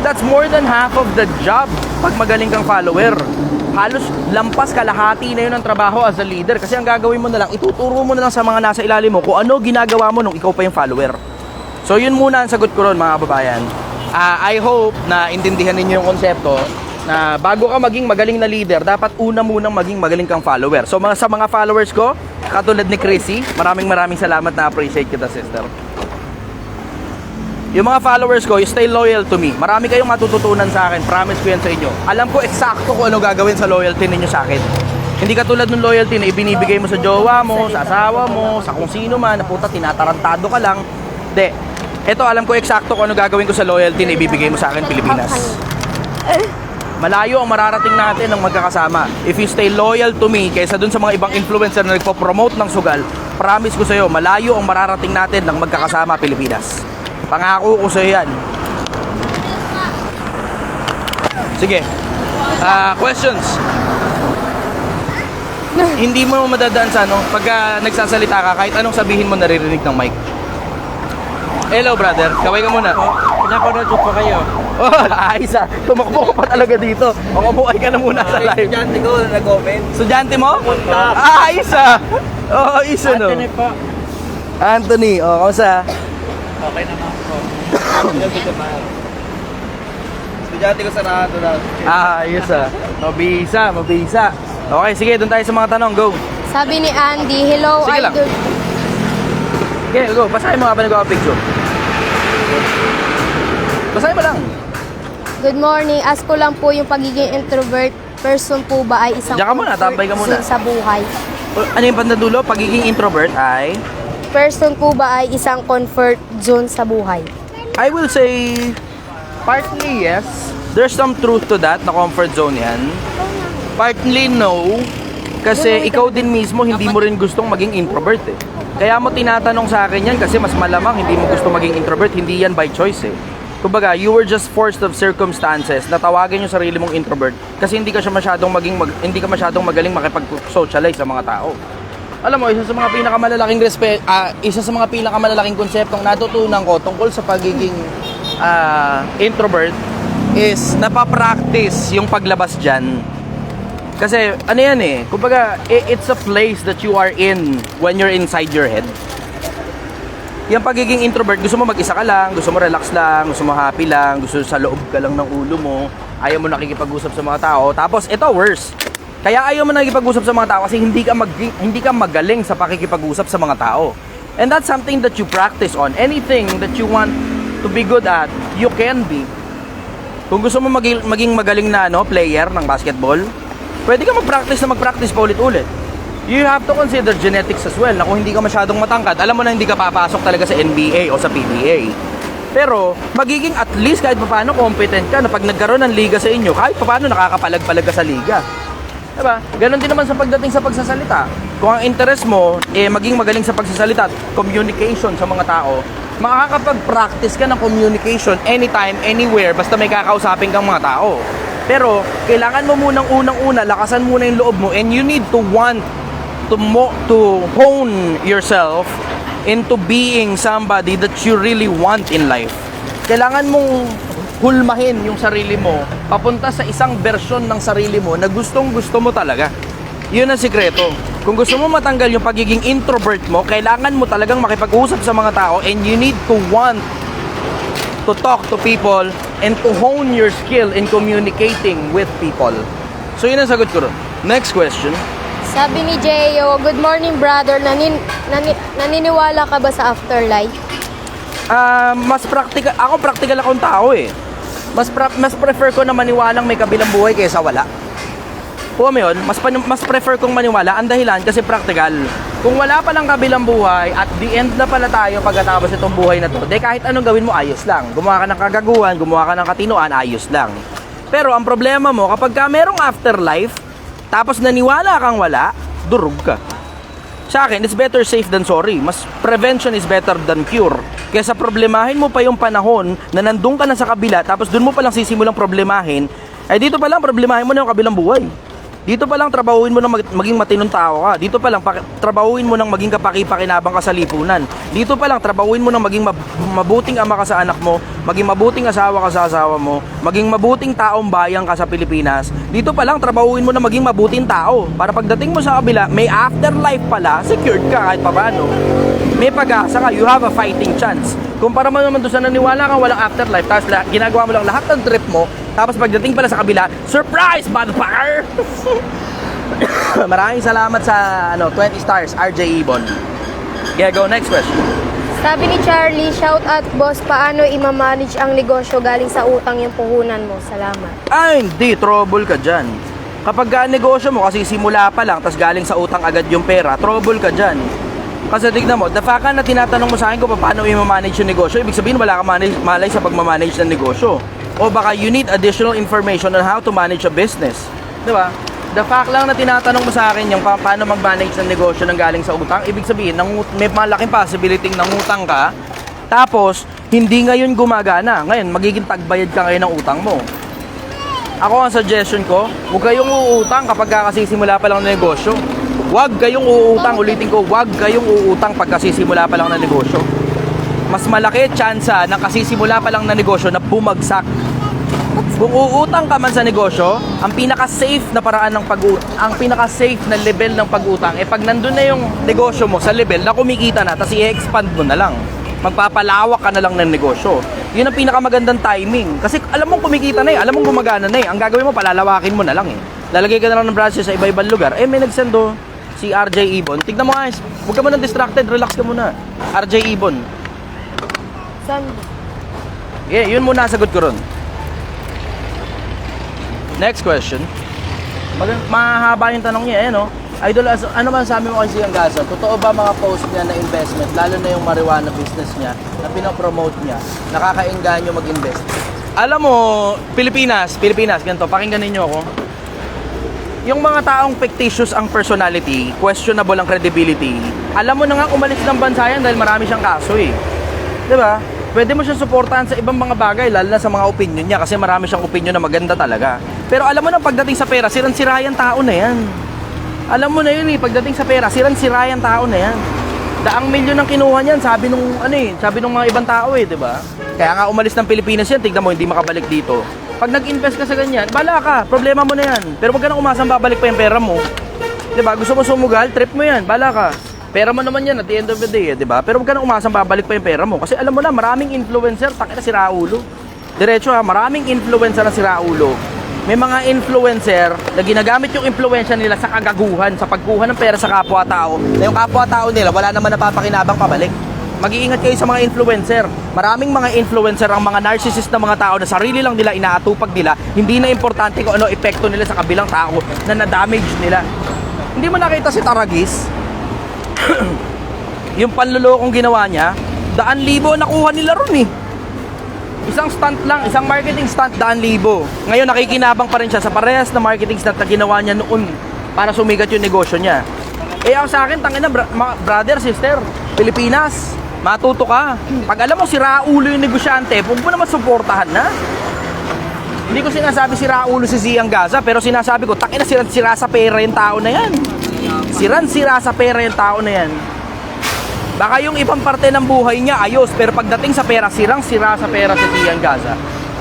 That's more than half of the job pag magaling kang follower. Halos lampas kalahati na yun ang trabaho as a leader kasi ang gagawin mo na lang, ituturo mo na lang sa mga nasa ilalim mo kung ano ginagawa mo nung ikaw pa yung follower. So yun muna ang sagot ko ron mga kababayan. I hope na intindihan ninyo yung konsepto na bago ka maging magaling na leader, dapat una munang maging magaling kang follower. So sa mga followers ko, katulad ni Chrissy, maraming salamat, na appreciate kita sister. Yung mga followers ko, stay loyal to me. Marami kayong matututunan sa akin. Promise ko yan sa inyo. Alam ko eksakto kung ano gagawin sa loyalty ninyo sa akin. Hindi katulad ng loyalty na ibinibigay mo sa jowa mo, sa asawa mo, sa kung sino man, na puta, tinatarantado ka lang. Hindi. Ito, alam ko eksakto kung ano gagawin ko sa loyalty na ibibigay mo sa akin, Pilipinas. Malayo ang mararating natin ng magkakasama. If you stay loyal to me, kaysa dun sa mga ibang influencer na nagpo-promote ng sugal, promise ko sa'yo, malayo ang mararating natin ng magkakasama, Pilipinas. Pangako ko sa'yo yan. Sige. Questions? Hindi mo madadaan sa ano, pagka nagsasalita ka, kahit anong sabihin mo naririnig ng mic. Hello brother, kaway ka muna.
Pinapanood ko pa kayo.
Ayos ah. Tumakbo ka pa talaga dito. Mamuhay ka na muna sa live.
Estudyante ko na nag-comment.
Estudyante mo? Ayos ah. Oo, isa no.
Anthony po.
Anthony, kamusta?
Okay naman po.
Estudyante ko sa Nato na.
Ayos ah. Mabisa. Okay, sige, doon tayo sa mga tanong. Go.
Sabi ni Andy, hello
Sige lang.
idol.
Okay, go. Basahin mo nga pa nag-picture. Basahin mo lang.
Good morning. Ask ko lang po yung pagiging introvert person po ba ay isang
Diyan ka muna, tambay ka muna.
zone sa buhay?
Ano yung pandadulo? Pagiging introvert ay?
Person po ba ay isang comfort zone sa buhay?
I will say, partly yes. There's some truth to that, na comfort zone yan. Partly no. Kasi ikaw din mismo, hindi mo rin gustong maging introvert eh. Kaya mo tinatanong sa akin yan kasi mas malamang hindi mo gusto maging introvert. Hindi yan by choice eh. Kumbaga, you were just forced of circumstances na tawagin yung sarili mong introvert kasi hindi ka masyadong magaling makipag-socialize sa mga tao. Alam mo, isa sa mga pinakamalalaking konseptong natutunan ko tungkol sa pagiging introvert is napapractice yung paglabas dyan. Kasi ano yan eh, kumbaga it's a place that you are in when you're inside your head. Yung pagiging introvert, gusto mo mag-isa ka lang, gusto mo relax lang, gusto mo happy lang, gusto sa loob ka lang ng ulo mo, ayaw mo nakikipag-usap sa mga tao. Tapos ito worse, kaya ayaw mo nakikipag-usap sa mga tao kasi hindi ka magaling sa pakikipag-usap sa mga tao. And that's something that you practice on. Anything that you want to be good at, you can be. Kung gusto mo maging magaling na player ng basketball, pwede ka mag-practice pa ulit-ulit. You have to consider genetics as well, na kung hindi ka masyadong matangkad, alam mo na hindi ka papasok talaga sa NBA o sa PBA. Pero, magiging at least kahit paano competent ka na pag nagkaroon ng liga sa inyo, kahit paano nakakapalag-palag ka sa liga. Diba? Ganon din naman sa pagdating sa pagsasalita. Kung ang interest mo, maging magaling sa pagsasalita at communication sa mga tao, makakapag-practice ka ng communication anytime, anywhere, basta may kakausapin kang mga tao. Pero, kailangan mo munang unang-una, lakasan muna yung loob mo, and you need to want to hone yourself into being somebody that you really want in life. Kailangan mong hulmahin yung sarili mo papunta sa isang bersyon ng sarili mo na gustong-gusto mo talaga. Yun ang sikreto. Kung gusto mo matanggal yung pagiging introvert mo, kailangan mo talagang makipag-usap sa mga tao, and you need to want to talk to people and to hone your skill in communicating with people. So yun ang sagot ko ron. Next question.
Sabi ni Jeyo, good morning brother, naniniwala ka ba sa afterlife?
Mas practical, ako practical akong tao eh. Mas prefer ko na maniwalang may kabilang buhay kaysa wala. Kung yun, mas prefer kong maniwala. Ang dahilan kasi practical. Kung wala palang kabilang buhay, at the end na pala tayo pagkatapos itong buhay na to, kahit anong gawin mo, ayos lang. Gumawa ka ng kagaguhan, gumawa ka ng katinuan, ayos lang. Pero ang problema mo, kapag ka merong afterlife, tapos naniwala kang wala, durog ka. Sa akin, it's better safe than sorry. Mas prevention is better than cure. Kaysa problemahin mo pa yung panahon na nandun ka na sa kabila, tapos dun mo palang sisimulang problemahin, ay dito palang problemahin mo na yung kabilang buhay. Dito pa lang trabahuin mo ng maging matinong tao ka. Dito pa lang trabahuin mo ng maging kapaki-pakinabang ka sa lipunan. Dito pa lang trabahuin mo ng maging mabuting ama ka sa anak mo, maging mabuting asawa ka sa asawa mo, maging mabuting taong bayan ka sa Pilipinas. Dito pa lang trabahuin mo ng maging mabuting tao para pagdating mo sa kabila, may afterlife pala, secured ka kahit papaano. May pag-asa ka, you have a fighting chance. Kumpara mo naman doon sa naniwala kang walang afterlife, tapos ginagawa mo lang lahat ng trip mo, tapos pagdating pala sa kabila, surprise, motherfucker! Maraming salamat sa 20 stars, RJ Ibon. Yeah, go, next question.
Sabi ni Charlie, shout out boss, paano i-manage ang negosyo galing sa utang yung puhunan mo? Salamat.
Ay, hindi, trouble ka dyan. Kapag negosyo mo, kasi simula pa lang, tapos galing sa utang agad yung pera, trouble ka dyan. Kasi tignan mo, the fact na tinatanong mo sa akin kung paano i-manage yung negosyo, ibig sabihin wala ka malay sa pagmamanage ng negosyo. O baka you need additional information on how to manage a business. Diba? The fact lang na tinatanong mo sa akin yung paano mag-manage ng negosyo ng galing sa utang, ibig sabihin, may malaking possibility nangutang ka, tapos hindi ngayon gumagana. Ngayon, magiging tagbayad ka ngayon ng utang mo. Ako ang suggestion ko, huwag kayong uutang kapag kasisimula pa lang ng negosyo. Huwag kayong uutang, ulitin ko, huwag kayong uutang pag kasisimula pa lang ng negosyo. Mas malaki tsansa na kasisimula pa lang ng negosyo na bumagsak. Kung uutang ka man sa negosyo, ang pinaka-safe na paraan ng ang pinaka-safe na level ng pag-utang, pag nandun na yung negosyo mo sa level na kumikita na, tapos i-expand mo na lang. Magpapalawak ka na lang ng negosyo. Yun ang pinakamagandang timing. Kasi alam mong kumikita na alam mong gumagana na Ang gagawin mo, palalawakin mo na lang Lalagay ka na lang ng branches sa iba-ibang lugar. May nagsendo si RJ Ibon. Tignan mo guys, huwag ka muna distracted, relax ka muna. RJ Ibon.
Saan?
Yeah, yun muna sagot ko ron. Next question. Mahaba yung tanong niya, Idol, ano man sabi mo kay Siang Gaza? Totoo ba mga post niya na investment, lalo na yung marijuana business niya, na pinapromote niya, nakakaengganyo mag-invest? Alam mo, Pilipinas, ganito, pakinggan ninyo ako. Yung mga taong fictitious ang personality, questionable ang credibility, alam mo na nga umalis ng bansa yan dahil marami siyang kaso Diba? Pwede mo siya suportahan sa ibang mga bagay, lalo na sa mga opinion niya kasi marami siyang opinion na maganda talaga. Pero alam mo na pagdating sa pera, siran-sira yung tao na yan. Alam mo na yun pagdating sa pera, siran-sira yung tao na yan. Daang milyon ang kinuha niyan, sabi nung mga ibang tao di ba? Kaya nga umalis ng Pilipinas yan, tignan mo, hindi makabalik dito. Pag nag-invest ka sa ganyan, bala ka, problema mo na yan. Pero wag ka nang umasang babalik pa yung pera mo. Di ba? Gusto mo sumugal, trip mo yan, bala ka. Pera mo naman yan at the end of the day, di ba? Pero wag ka nang umasang babalik pa yung pera mo. Kasi alam mo na, maraming influencer, takina si Raulo. Diretso maraming influencer na si Raulo. May mga influencer na ginagamit yung influensya nila sa kagaguhan, sa pagkuha ng pera sa kapwa-tao. Na yung kapwa-tao nila, wala naman napapakinabang pabalik. Mag-iingat kayo sa mga influencer. Maraming mga influencer ang mga narcissist na mga tao na sarili lang nila, inaatupag nila. Hindi na importante kung ano epekto nila sa kabilang tao na na-damage nila. Hindi mo nakita si Taragis? Yung panlulokong ginawa niya, 100,000 nakuha nila ron Isang stunt lang, isang marketing stunt, 100,000. Ngayon nakikinabang pa rin siya sa parehas na marketing stunt na ginawa niya noon para sumigat yung negosyo niya. Ako sa akin, tangina, brother, sister, Pilipinas, matuto ka. Pag alam mo si Raulo yung negosyante, huwag mo naman suportahan na. Hindi ko sinasabi si Raulo si Ziang Gaza, pero sinasabi ko, tangina, sira sa pera yung tao na yan. Sira sa pera yung tao na yan. Baka yung ibang parte ng buhay niya ayos, pero pagdating sa pera, sira sa pera si Ziang Gaza.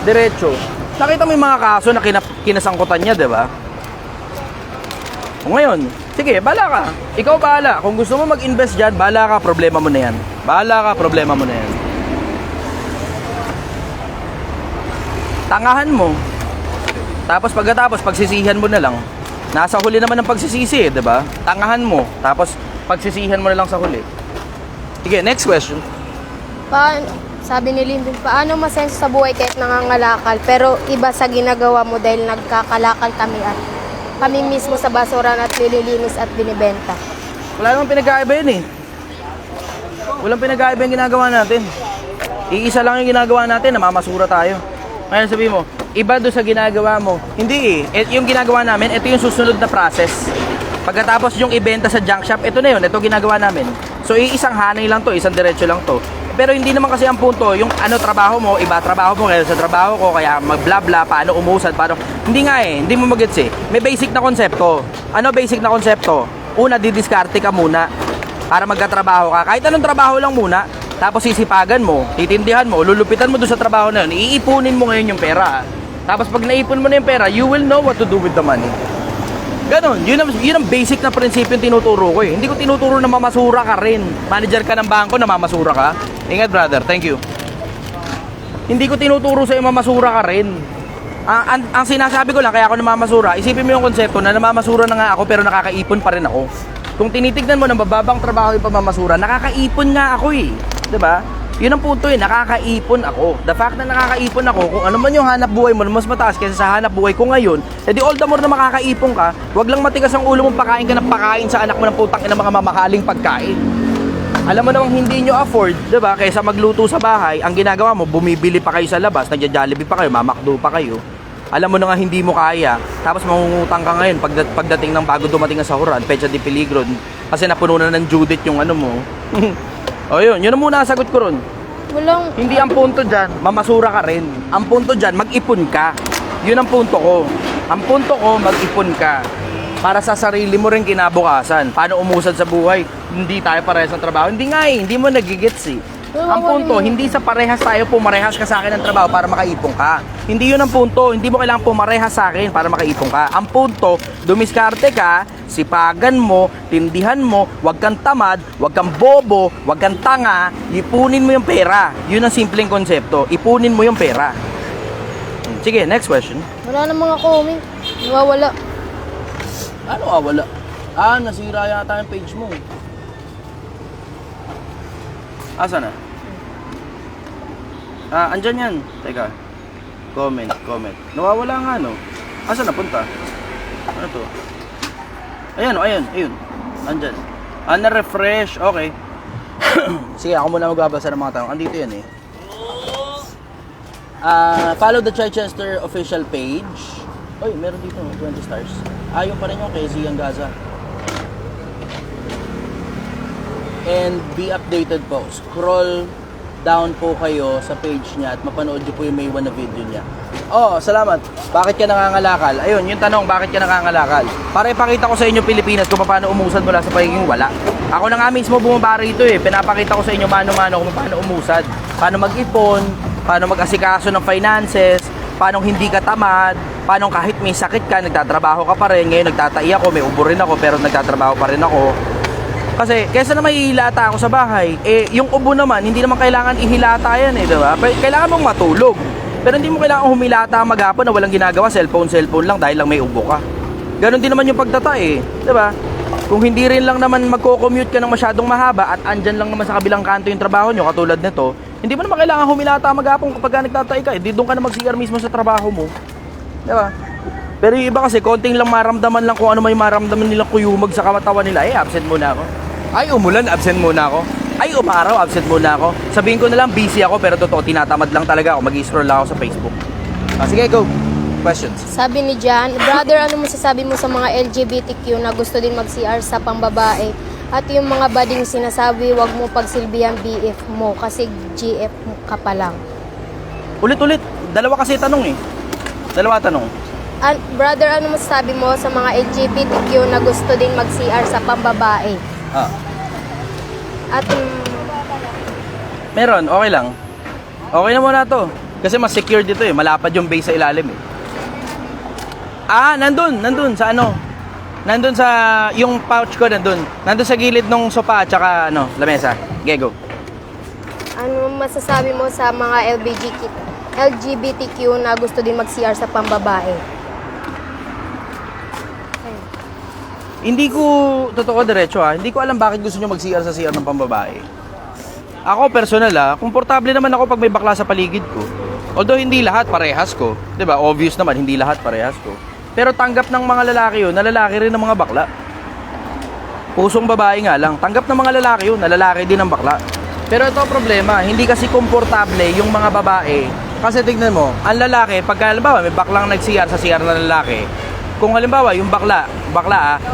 Diretso. Nakita mo yung mga kaso na kinasangkutan niya, di ba? O ngayon, sige, bahala ka. Ikaw bahala. Kung gusto mo mag-invest dyan, bahala ka, problema mo na yan. Bahala ka, problema mo na yan. Tangahan mo. Tapos pagkatapos, pagsisihan mo na lang. Nasa huli naman ng pagsisisi, di ba? Tangahan mo. Tapos pagsisihan mo na lang sa huli. Sige, next question.
Sabi ni Lyndon, paano masenso sa buhay kahit nangangalakal, pero iba sa ginagawa mo dahil nagkakalakal kami at kami mismo sa basura at nililinis at binibenta.
Wala namang pinag-aiba yun Walang pinag-aiba yung ginagawa natin. Iisa lang yung ginagawa natin, namamasura tayo. Ngayon sabihin mo, iba doon sa ginagawa mo. Hindi yung ginagawa namin, ito yung susunod na process. Pagkatapos yung ibenta sa junk shop, ito na yun, ito ginagawa namin. So isang hanay lang to, isang diretso lang to. Pero hindi naman kasi ang punto, yung trabaho mo, iba trabaho mo, kaya sa trabaho ko, kaya mag-bla-bla, paano umusad, paano. Hindi nga hindi mo magets May basic na konsepto. Ano basic na konsepto? Una, didiskarte ka muna para magkatrabaho ka. Kahit anong trabaho lang muna, tapos sisipagan mo, titindihan mo, lulupitan mo doon sa trabaho na yun, iipunin mo ngayon yung pera. Tapos pag naipon mo na yung pera, you will know what to do with the money. Ganon, yun ang basic na prinsipyo yung tinuturo ko Hindi ko tinuturo na mamasura ka rin. Manager ka ng bangko na mamasura ka. Ingat brother, thank you. Hindi ko tinuturo sa'yo mamasura ka rin. Ang sinasabi ko lang, kaya ako namamasura, isipin mo yung konsepto na namamasura na nga ako pero nakakaipon pa rin ako. Kung tinitignan mo ng bababang trabaho yung pamamasura, nakakaipon nga ako Diba? Yun ang punto nakakaipon ako. The fact na nakakaipon ako, kung ano man yung hanap buhay mo, mas mataas kaysa sa hanap buhay ko ngayon, edi all the more na makakaipon ka, wag lang matigas ang ulo mong pakain ka ng pakain sa anak mo ng putang ina mga mamakaling pagkain. Alam mo namang hindi nyo afford, diba? Kaysa magluto sa bahay, ang ginagawa mo, bumibili pa kayo sa labas, nagja-Jollibee pa kayo, mamakdo pa kayo. Alam mo na nga hindi mo kaya, tapos mangungutang ka ngayon pagdating ng bago dumating ang sahuran, pecha di peligro, kasi napuno na ng Judith yung ano mo. O yun ang muna sagot ko ron. Hindi ang punto dyan, mamasura ka rin. Ang punto dyan, mag-ipon ka. Yun ang punto ko. Ang punto ko, mag-ipon ka. Para sa sarili mo rin kinabukasan. Paano umusad sa buhay? Hindi tayo parehas ng trabaho. Hindi nga hindi mo nagigets Ang punto, hindi sa parehas tayo pumarehas ka sa akin ng trabaho para makaipon ka. Hindi yun ang punto. Hindi mo kailangan pumarehas sa akin para makaipon ka. Ang punto, dumiskarte ka, sipagan mo, tindihan mo, wag kang tamad, wag kang bobo, wag kang tanga, ipunin mo yung pera. Yun ang simpleng konsepto. Ipunin mo yung pera. Sige, next question.
Wala na mga comment. Nawawala.
Ano wala? Nasira yata yung page mo. Asa na? Andyan yan. Teka. Comment. Nawawala nga, no? Asa na punta? Ano to? Ayun. Andyan. Na-refresh. Okay. Sige, ako muna magbabasa ng mga tanong. Andito yan follow the Chichester official page. Oy, meron dito 20 stars. Ayun pa rin yung kay Ziang Gaza. And be updated po. Scroll down po kayo sa page niya at mapanood niyo po yung May 1 na video niya. Oh, salamat. Bakit ka nangangalakal? Ayun, yung tanong, bakit ka nangangalakal? Para ipakita ko sa inyo Pilipinas kung paano umusad mula sa pagiging wala. Ako na nga mismo bumaba rito eh. Pinapakita ko sa inyo mano-mano kung paano umusad. Paano mag-ipon, paano mag-asikaso ng finances, paano hindi ka tamad, paano kahit may sakit ka, nagtatrabaho ka pa rin. Ngayon nagtatai ako, may ubo rin ako, pero nagtatrabaho pa rin ako. Kasi kaysa na may ihilata ako sa bahay, yung ubo naman, hindi naman kailangan ihilata yan eh, diba? Kailangan mong matulog. Pero hindi mo kailangan humilata maghapon na walang ginagawa, cellphone lang dahil lang may ubo ka. Ganon din naman yung pagtata eh, diba? Kung hindi rin lang naman magko-commute ka ng masyadong mahaba at andyan lang naman sa kabilang kanto yung trabaho nyo, katulad nito, hindi mo naman kailangan humilata maghapon kapag nagtatay ka, hindi doon ka na mag-CR mismo sa trabaho mo. Diba? Pero yung iba kasi, konting lang maramdaman lang kung ano may maramdaman nilang kuyumag sa katawan nila, absent muna ako. Ay, umulan, absent muna ako. Ay, umaraw, absent muna ako. Sabihin ko na lang, busy ako, pero totoo, tinatamad lang talaga ako. Mag-scroll lang ako sa Facebook. Sige, go. Questions.
Sabi ni Jan, brother, ano masasabi mo sa mga LGBTQ na gusto din mag-CR sa pambabae? At yung mga bading sinasabi, wag mo pagsilbihan BF mo kasi GF ka pa lang.
Ulit-ulit. Dalawa kasi tanong eh. Dalawa tanong.
Brother, ano masasabi mo sa mga LGBTQ na gusto din mag-CR sa pambabae? At
meron, okay lang. Okay na muna to. Kasi mas secure dito eh. Malapad yung base sa ilalim eh. Nandun sa ano. Nandun sa, yung pouch ko nandun. Nandun sa gilid ng sopa at saka lamesa. Gego.
ano masasabi mo sa mga LGBTQ na gusto din mag-CR sa pambabae?
Hindi ko, totoo diretso hindi ko alam bakit gusto nyo mag-CR sa CR ng pambabae. Ako personal komportable naman ako pag may bakla sa paligid ko. Although hindi lahat parehas ko, 'di ba? Obvious naman hindi lahat parehas ko. Pero tanggap ng mga lalaki 'yun, na lalaki rin ng mga bakla. Pusong babae nga lang, tanggap ng mga lalaki 'yun, na lalaki din ng bakla. Pero ito problema, hindi kasi komportable yung mga babae. Kasi tignan mo, ang lalaki, pagka halimbawa may baklang nag-CR sa CR ng lalaki, kung halimbawa yung bakla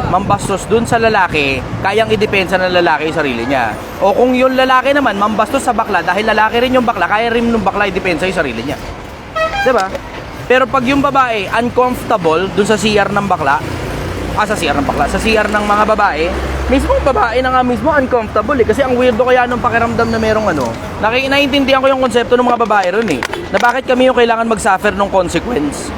mambastos dun sa lalaki, kayang idepensa ng lalaki yung sarili niya. O kung yung lalaki naman mambastos sa bakla, dahil lalaki rin yung bakla, kaya rin yung bakla idepensa yung sarili niya. Diba? Pero pag yung babae uncomfortable dun sa CR ng bakla, sa CR ng mga babae, mismo babae na nga mismo uncomfortable kasi ang weirdo kaya nung pakiramdam na merong naiintindihan ko yung konsepto ng mga babae ron na bakit kami yung kailangan mag-suffer ng consequence.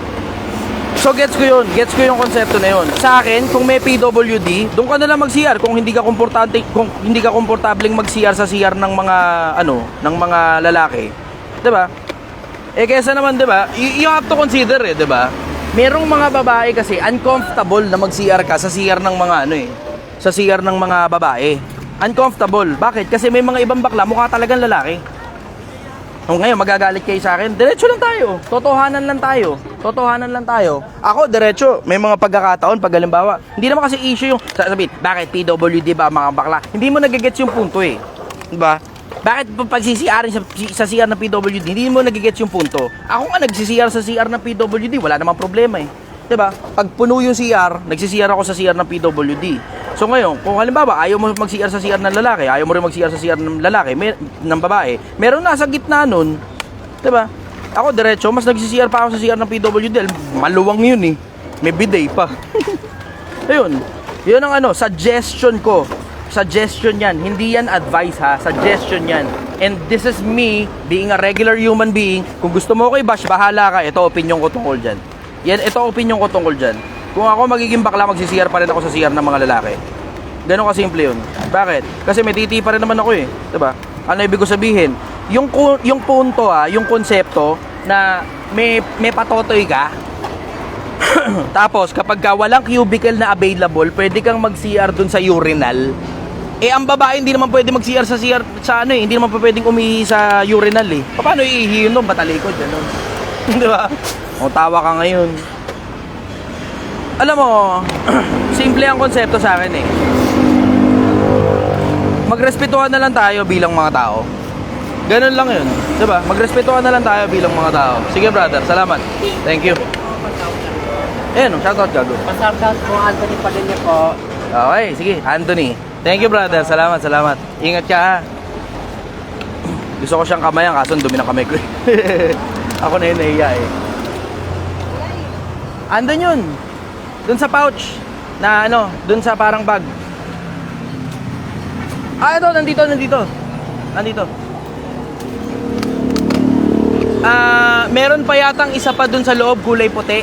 So gets ko yung konsepto na yun. Sa akin, kung may PWD, doon ka na lang mag-CR kung hindi ka komportableng mag-CR sa CR ng mga ng mga lalaki. 'Di ba? Kaysa naman 'di ba? You have to consider 'di ba? Merong mga babae kasi uncomfortable na mag-CR ka sa CR ng mga sa CR ng mga babae. Uncomfortable. Bakit? Kasi may mga ibang bakla mukha talagang lalaki. Kung ngayon magagalit kayo sa akin, diretso lang tayo. Totohanan lang tayo. Ako, diretso. May mga pagkakataon, pag halimbawa, hindi naman kasi issue yung, sasabihin, bakit PWD ba mga bakla? Hindi mo nagigets yung punto Diba? Bakit pagsisiyarin sa CR ng PWD, hindi mo nagigets yung punto? Ako nga nagsisiyar sa CR ng PWD, wala namang problema Diba? Pag puno yung CR, nagsisiyar ako sa CR ng PWD. So ngayon, kung halimbawa ayaw mo mag-CR sa CR ng lalaki, ayaw mo rin mag-CR sa CR ng lalaki, ng babae, meron nasa gitna nun. Diba? Ako diretso, mas nagsisiyar pa ako sa CR ng PWD. Maluwang yun May bidet pa. Ayun. Yun ang suggestion ko. Suggestion yan. Hindi yan advice Suggestion yan. And this is me being a regular human being. Kung gusto mo ko i-bash, bahala ka. Ito opinion ko tungkol dyan. Ito opinion ko tungkol dyan. Kung ako magiging bakla, magsi-CR pa rin ako sa CR ng mga lalaki. Ganon kasimple yun. Bakit? Kasi may titi pa rin naman ako Diba? Ano ibig ko sabihin? Yung punto yung konsepto na may patotoy ka. Tapos kapag walang cubicle na available, pwede kang mag-CR dun sa urinal. Ang babae hindi naman pwede mag-CR sa CR hindi naman pwedeng umihi sa urinal Paano iihi yun doon? Batalikod gano'n. Diba? O tawa ka ngayon. Alam mo, simple ang konsepto sa akin Magrespetuhan na lang tayo bilang mga tao. Ganun lang yun. Diba? Magrespetuhan na lang tayo bilang mga tao. Sige brother, salamat. Thank you. Shoutout gago.
Pasardas po, Anthony Padilla po.
Okay, sige, Anthony. Thank you brother, salamat. Ingat ka Gusto ko siyang kamayan, kaso ang dumi ng kamay ko. Ako na yun nahiya eh. Andun yun. Dun sa pouch. Na ano, dun sa parang bag. Ah, ito, nandito. Meron pa yatang isa pa dun sa loob, kulay puti.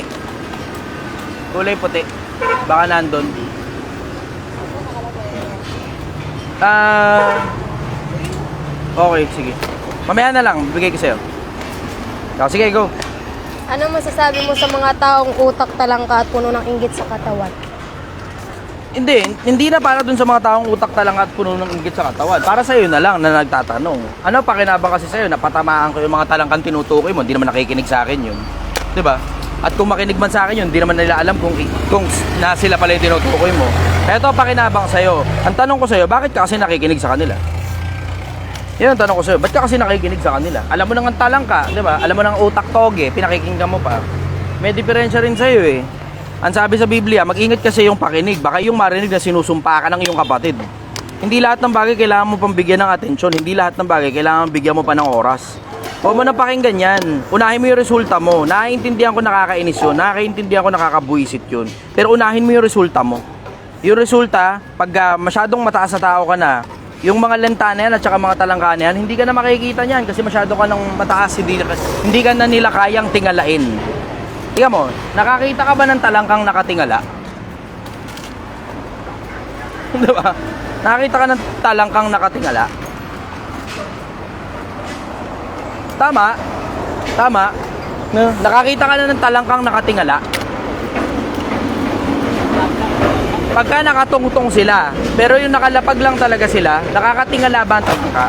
Baka nandun. Okay, sige. Mamaya na lang, bigay ko sa'yo. Sige, go.
Ano masasabi mo sa mga taong utak talangka at puno ng inggit sa katawan?
Hindi na para dun sa mga taong utak talangka at puno ng inggit sa katawan. Para sa'yo na lang na nagtatanong. Ano pakinabang kasi sa'yo, napatamaan ko yung mga talangkang tinutukoy mo, hindi naman nakikinig sa akin yun. 'Di ba? At kung makinig man sa akin yun, hindi naman nila alam kung na sila pala yung tinutukoy mo. Eto pakinabang sa'yo. Ang tanong ko sa'yo, bakit ka kasi nakikinig sa kanila? Yan ang tanong ko sa'yo, ba't ka kasi nakikinig sa kanila? Alam mo nang talangka, 'di ba? Alam mo nang utak toge, pinakikinggan mo pa. May diferensya rin sa'yo eh. Ang sabi sa Biblia, mag-ingat kasi yung pakinig. Baka yung marinig na sinusumpa ka ng iyong kapatid. Hindi lahat ng bagay kailangan mo pang bigyan ng atensyon. Hindi lahat ng bagay kailangan bigyan mo pa ng oras. Huwag mo na pakinggan yan. Unahin mo yung resulta mo. Naiintindihan ko nakakainis yun. Nakakaintindihan ko nakakabuisit yun. Pero unahin mo yung resulta mo. Yung resulta, pag masyadong mataas na tao ka na, yung mga lenta na yan at saka mga talangka na yan, hindi ka na makikita niyan kasi masyado ka ng mataas. Hindi ka na nila kayang tingalain. Tingnan mo, nakakita ka ba ng talangkang nakatingala? Diba? Nakakita ka ng talangkang nakatingala? Tama. No? Nakakita ka na ng talangkang nakatingala? Pagka nakatungtong sila, pero yung nakalapag lang talaga sila, nakakatingala ba ang talangka?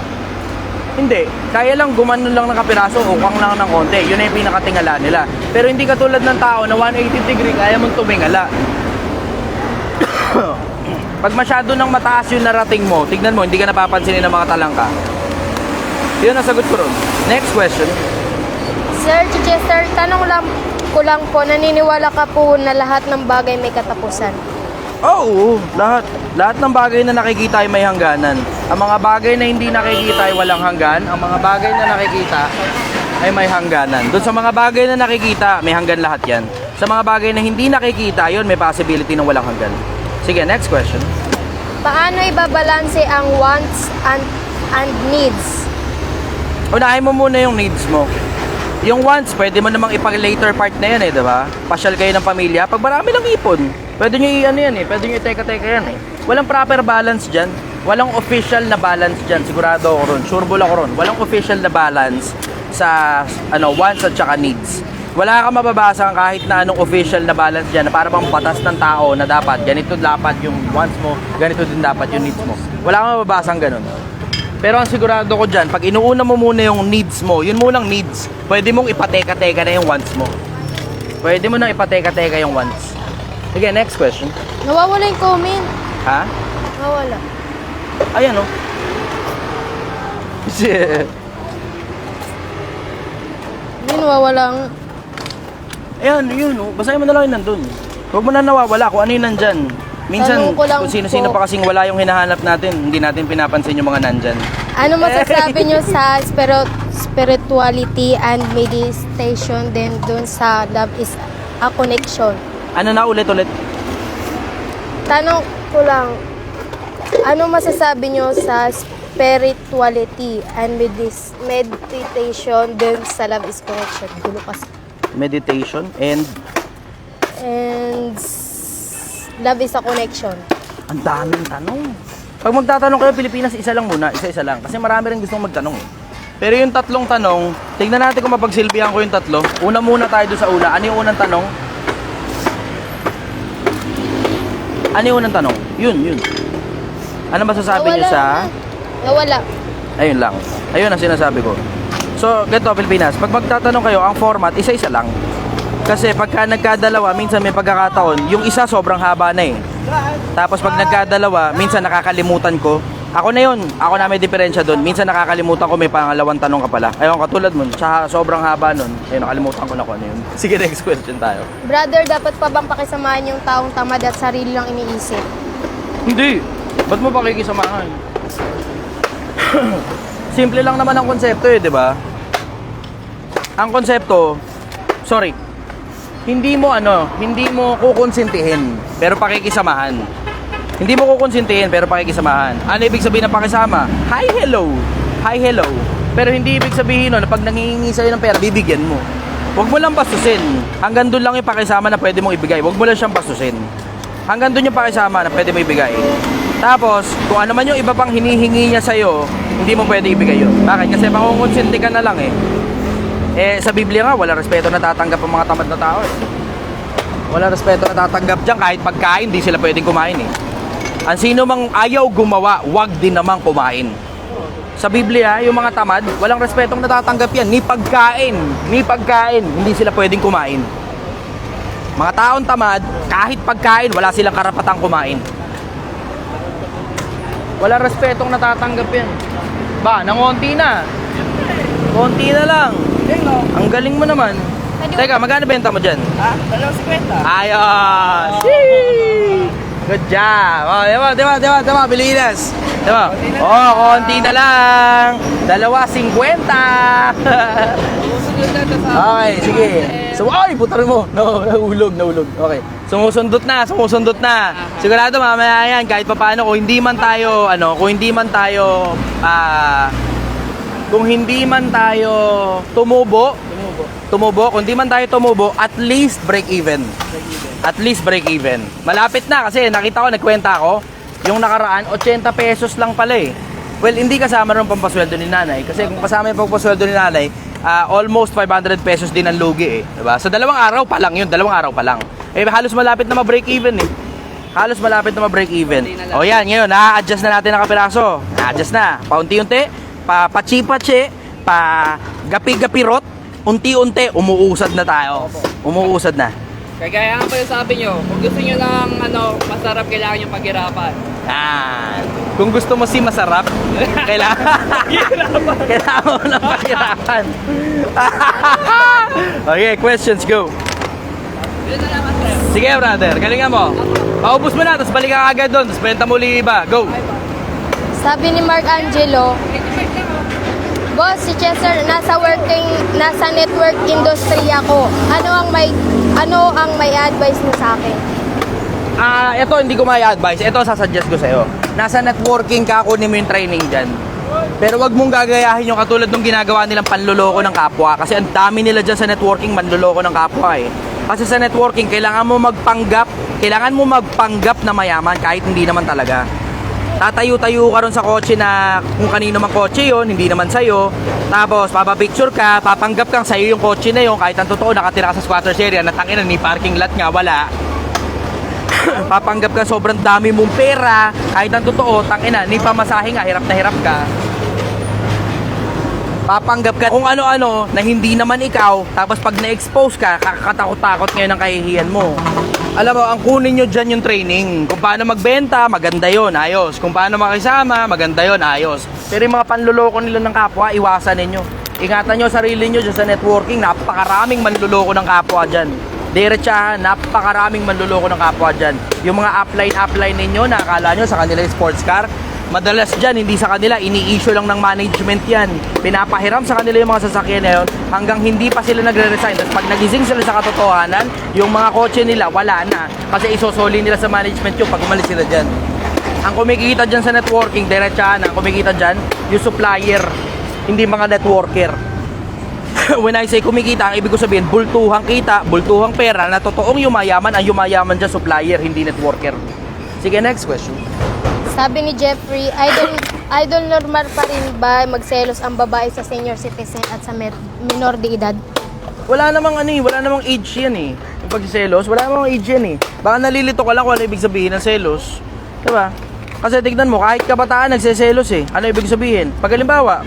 Hindi. Kaya lang gumanon lang ng kapiraso, ukang lang ng konti. Yun na yung pinakatingala nila. Pero hindi katulad ng tao na 180 degree, kaya mong tumingala. Pag masyado nang mataas yung narating mo, tignan mo, hindi ka napapansinin ng mga talangka. Yun ang sagot ko ron. Next question.
Sir Chichester, tanong lang ko lang po, naniniwala ka po na lahat ng bagay may katapusan?
Oo, lahat. Lahat ng bagay na nakikita ay may hangganan. Ang mga bagay na hindi nakikita ay walang hanggan. Ang mga bagay na nakikita ay may hangganan. Doon sa mga bagay na nakikita, may hanggan lahat yan. Sa mga bagay na hindi nakikita, yun may possibility ng walang hanggan. Sige, next question.
Paano ibabalanse ang wants and needs?
Unahin mo muna yung needs mo. Yung wants, pwede mo namang ipag-later part na yan eh, diba? Pasyal kayo ng pamilya. Pag marami lang ipon, pwede nyo i-ano yan eh. Pwede nyo i-teka-teka yan eh. Walang proper balance dyan. Walang official na balance dyan. Sigurado ako ron. Sureball ako ron. Walang official na balance sa wants at saka needs. Wala kang mababasa kahit na anong official na balance dyan na para bang batas ng tao na dapat ganito dapat yung wants mo, ganito din dapat yung needs mo. Wala kang mababasang ganun. Pero ang sigurado ko dyan, pag inuuna mo muna yung needs mo, yun munang needs, pwede mong ipateka-teka na yung wants mo. Pwede mo nang ipateka-teka yung wants. Sige, next question.
Nawawala yung comment.
Ha?
Nawala.
Ayan o.
Hindi nawawala ang...
Ayan, yun o. Basahin mo na lang yung nandun. Huwag mo na nawawala kung ano yung nandyan. Minsan,
Tanong ko lang
kung sino-sino
po.
pa kasing wala yung hinahanap natin, hindi natin pinapansin yung mga nandyan.
Ano masasabi nyo sa spirituality and meditation din dun sa love is a connection?
Ano na ulit-ulit?
Tanong ko lang, ano masasabi nyo sa spirituality and meditation dun sa love is connection? Gulo kasi.
Meditation and...
Love is a connection.
Ang daming tanong. Pag magtatanong kayo, Pilipinas, isa lang muna. Isa-isa lang. Kasi marami rin gustong magtanong eh. Pero yung tatlong tanong, tignan natin kung mapagsilbihan ko yung tatlo. Una muna tayo doon sa una. Ano yung unang tanong? Ano yung unang tanong? Yun. Ano masasabi niyo sa...
Nawala.
Ayun lang. Ayun ang sinasabi ko. So, ganito Pilipinas. Pag magtatanong kayo, ang format, isa-isa lang. Kasi pagka nagkadalawa, minsan may pagkakataon, yung isa sobrang haba na eh. Tapos pag nagkadalawa, minsan nakakalimutan ko. Ako na yun, ako na may diferensya doon. Minsan nakakalimutan ko may pangalawang tanong ka pala. Ayun, katulad mo, tsaka sobrang haba nun. Ayun, nakalimutan ko na kung ano yun. Sige, next question tayo.
Brother, dapat pa bang pakisamahan yung taong tamad at sarili lang iniisip?
Hindi. Ba't mo pakikisamahan? simple lang naman ang konsepto eh, di ba? Ang konsepto, sorry, hindi mo kukonsintihin, pero pakikisamahan. Hindi mo kukonsintihin, pero pakikisamahan. Ano ibig sabihin ng pakisama? Hi, hello. Hi, hello. Pero hindi ibig sabihin nun, na pag nangihingi sa'yo ng pera, bibigyan mo. Huwag mo lang bastusin. Hanggang doon lang yung pakisama na pwede mong ibigay. Huwag mo lang siyang bastusin. Hanggang doon yung pakisama na pwede mo ibigay. Tapos, kung ano man yung iba pang hinihingi niya sa'yo, hindi mo pwede ibigay yun. Bakit? Kasi makukonsinti ka na lang eh. Sa Biblia nga, wala respeto na tatanggap ang mga tamad na tao eh. Wala respeto na tatanggap dyan, kahit pagkain, di sila pwedeng kumain eh. Ang sino mang ayaw gumawa, wag din namang kumain. Sa Biblia, yung mga tamad, walang respetong natatanggap yan. Ni pagkain, hindi sila pwedeng kumain. Mga taong tamad, kahit pagkain, wala silang karapatang kumain. Walang respetong natatanggap yan. Ba, nangonti na. Konti na lang. Ang galing mo naman. Teka, magkano benta mo dyan?
Ha? 2.50.
Ayos! Good job! Oh, diba, Pilipinas! Diba? Oh, konti na lang! 2.50!
Susunod na to sa...
Okay, sige. So, ay, putar mo! No, nahulog. Okay. Sumusunod na. Sigurado mamaya yan, kahit papaano, kung hindi man tayo, tumubo, kung hindi man tayo tumubo, at least break even. Malapit na kasi nakita ko, nagkwenta ako, yung nakaraan, 80 pesos lang pala eh. Well, hindi kasama rin pampasweldo ni nanay. Kasi kung kasama yung pampasweldo ni nanay, almost 500 pesos din ang lugi eh. Diba? So, 2 araw pa lang. Eh, halos malapit na ma-break even eh. O yan, ngayon, na-adjust na natin ang kapiraso. Na-adjust na. Paunti-unti, pachi-pachi, gapi-gapirot, unti-unti, umuusad na tayo. Umuusad na.
Kaya nga pa yung sabi nyo, kung gusto nyo ng masarap, kailangan yung paghirapan.
Kung gusto mo masarap, kailangan mo ng paghirapan. Okay, questions, go.
Yun na naman, sir.
Sige, brother, galingan mo. Paubos mo na, tapos balik ka agad doon, tapos benta mo ulit iba. Go.
Sabi ni Mark Angelo, Boss, si Chester, nasa network industry ako. Ano ang may advice mo sa akin?
Ito hindi ko may advice. Ito sasuggest ko sa'yo. Nasa networking ka, kunin mo yung training dyan. Pero wag mong gagayahin yung katulad ng ginagawa nilang panluloko ng kapwa. Kasi ang dami nila dyan sa networking, manluloko ng kapwa eh. Kasi sa networking, kailangan mo magpanggap na mayaman kahit hindi naman talaga. Tatayo-tayo ka ron sa kotse na kung kanino mang kotse yon, hindi naman sa'yo. Tapos, papapicture ka, papanggap kang sa'yo yung kotse na yon, kahit ang totoo, nakatira ka sa squatters area, natangin na ni parking lot nga, wala. Papanggap ka sobrang dami mong pera, kahit ang totoo, tangina, ni pamasahe nga, hirap na hirap ka. Papanggap ka kung ano-ano na hindi naman ikaw, tapos pag na-expose ka, kakatakot-takot ngayon ang kahihiyan mo. Alam mo, ang kunin nyo dyan yung training. Kung paano magbenta, maganda yon, ayos. Kung paano makisama, maganda yon, ayos. Pero yung mga panluloko nila ng kapwa, iwasan ninyo. Ingatan nyo sarili nyo dyan sa networking. Napakaraming manluloko ng kapwa dyan. Diretsahan, napakaraming manluloko ng kapwa dyan. Yung mga upline ninyo, nakakala nyo sa kanila yung sports car, madalas dyan, hindi sa kanila, ini-issue lang ng management yan. Pinapahiram sa kanila yung mga sasakyan na yun hanggang hindi pa sila nagre-resign. Tapos pag nagising sila sa katotohanan, yung mga kotse nila, wala na. Kasi isosoli nila sa management yung pag umalis sila dyan. Ang kumikita dyan sa networking, diretsahan, ang kumikita dyan, yung supplier, hindi mga networker. When I say kumikita, ang ibig ko sabihin, bultuhang kita, bultuhang pera, na totoong yumayaman, ang yumayaman dyan supplier, hindi networker. Sige, next question.
Sabi ni Jeffrey, idol normal pa rin ba magselos ang babae sa senior citizen at sa minor de edad?
Wala namang age yan eh. Yung pagsiselos, wala namang age yan eh. Baka nalilito ka lang kung ano ibig sabihin ng selos. Diba? Kasi tignan mo, kahit kabataan nagseselos eh. Ano ibig sabihin? Pag halimbawa,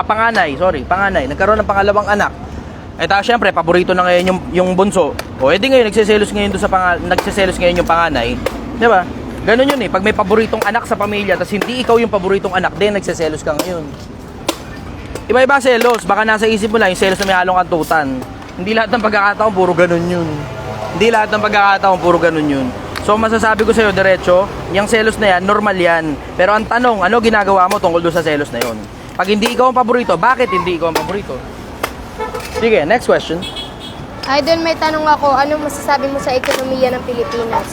panganay, nagkaroon ng pangalawang anak. Syempre, paborito na ngayon yung bunso. O edi ngayon, nagseselos ngayon yung panganay. Diba? Ganun yun eh. Pag may paboritong anak sa pamilya, tapos hindi ikaw yung paboritong anak din, nagseselos ka ngayon. Iba-iba selos. Baka nasa isip mo lang yung selos na may halong kantutan. Hindi lahat ng pagkakataon, puro ganun yun. So, masasabi ko sa'yo, diretso, yung selos na yan, normal yan. Pero ang tanong, ano ginagawa mo tungkol doon sa selos na yun? Pag hindi ikaw ang paborito, bakit hindi ikaw ang paborito? Sige, next question.
Idol, may tanong ako, ano masasabi mo sa ekonomiya ng Pilipinas?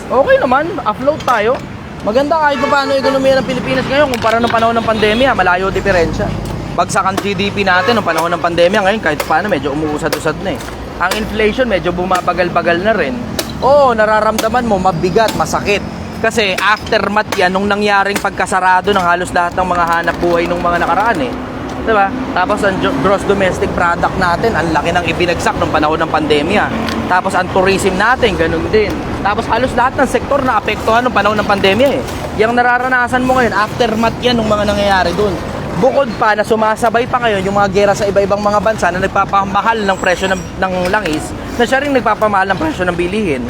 Okay naman, afloat tayo. Maganda kahit pa paano ekonomiya ng Pilipinas ngayon kumpara nung panahon ng pandemya, malayo diferensya. Bagsak ang GDP natin nung panahon ng pandemya, ngayon kahit paano medyo umuusad-usad na eh. Ang inflation medyo bumabagal-bagal na rin. Oo, nararamdaman mo, mabigat, masakit. Kasi aftermath yan nung nangyaring pagkasarado ng halos lahat ng mga hanap buhay nung mga nakaraan eh. Diba? Tapos ang gross domestic product natin, ang laki ng ibinagsak nung panahon ng pandemya. Tapos ang tourism natin, ganun din. Tapos halos lahat ng sektor na apektuhan nung panahon ng pandemya eh. Yung nararanasan mo ngayon, aftermath yan nung mga nangyayari dun. Bukod pa na sumasabay pa ngayon yung mga gera sa iba-ibang mga bansa na nagpapamahal ng presyo ng langis, na siya rin nagpapamahal ng presyo ng bilihin.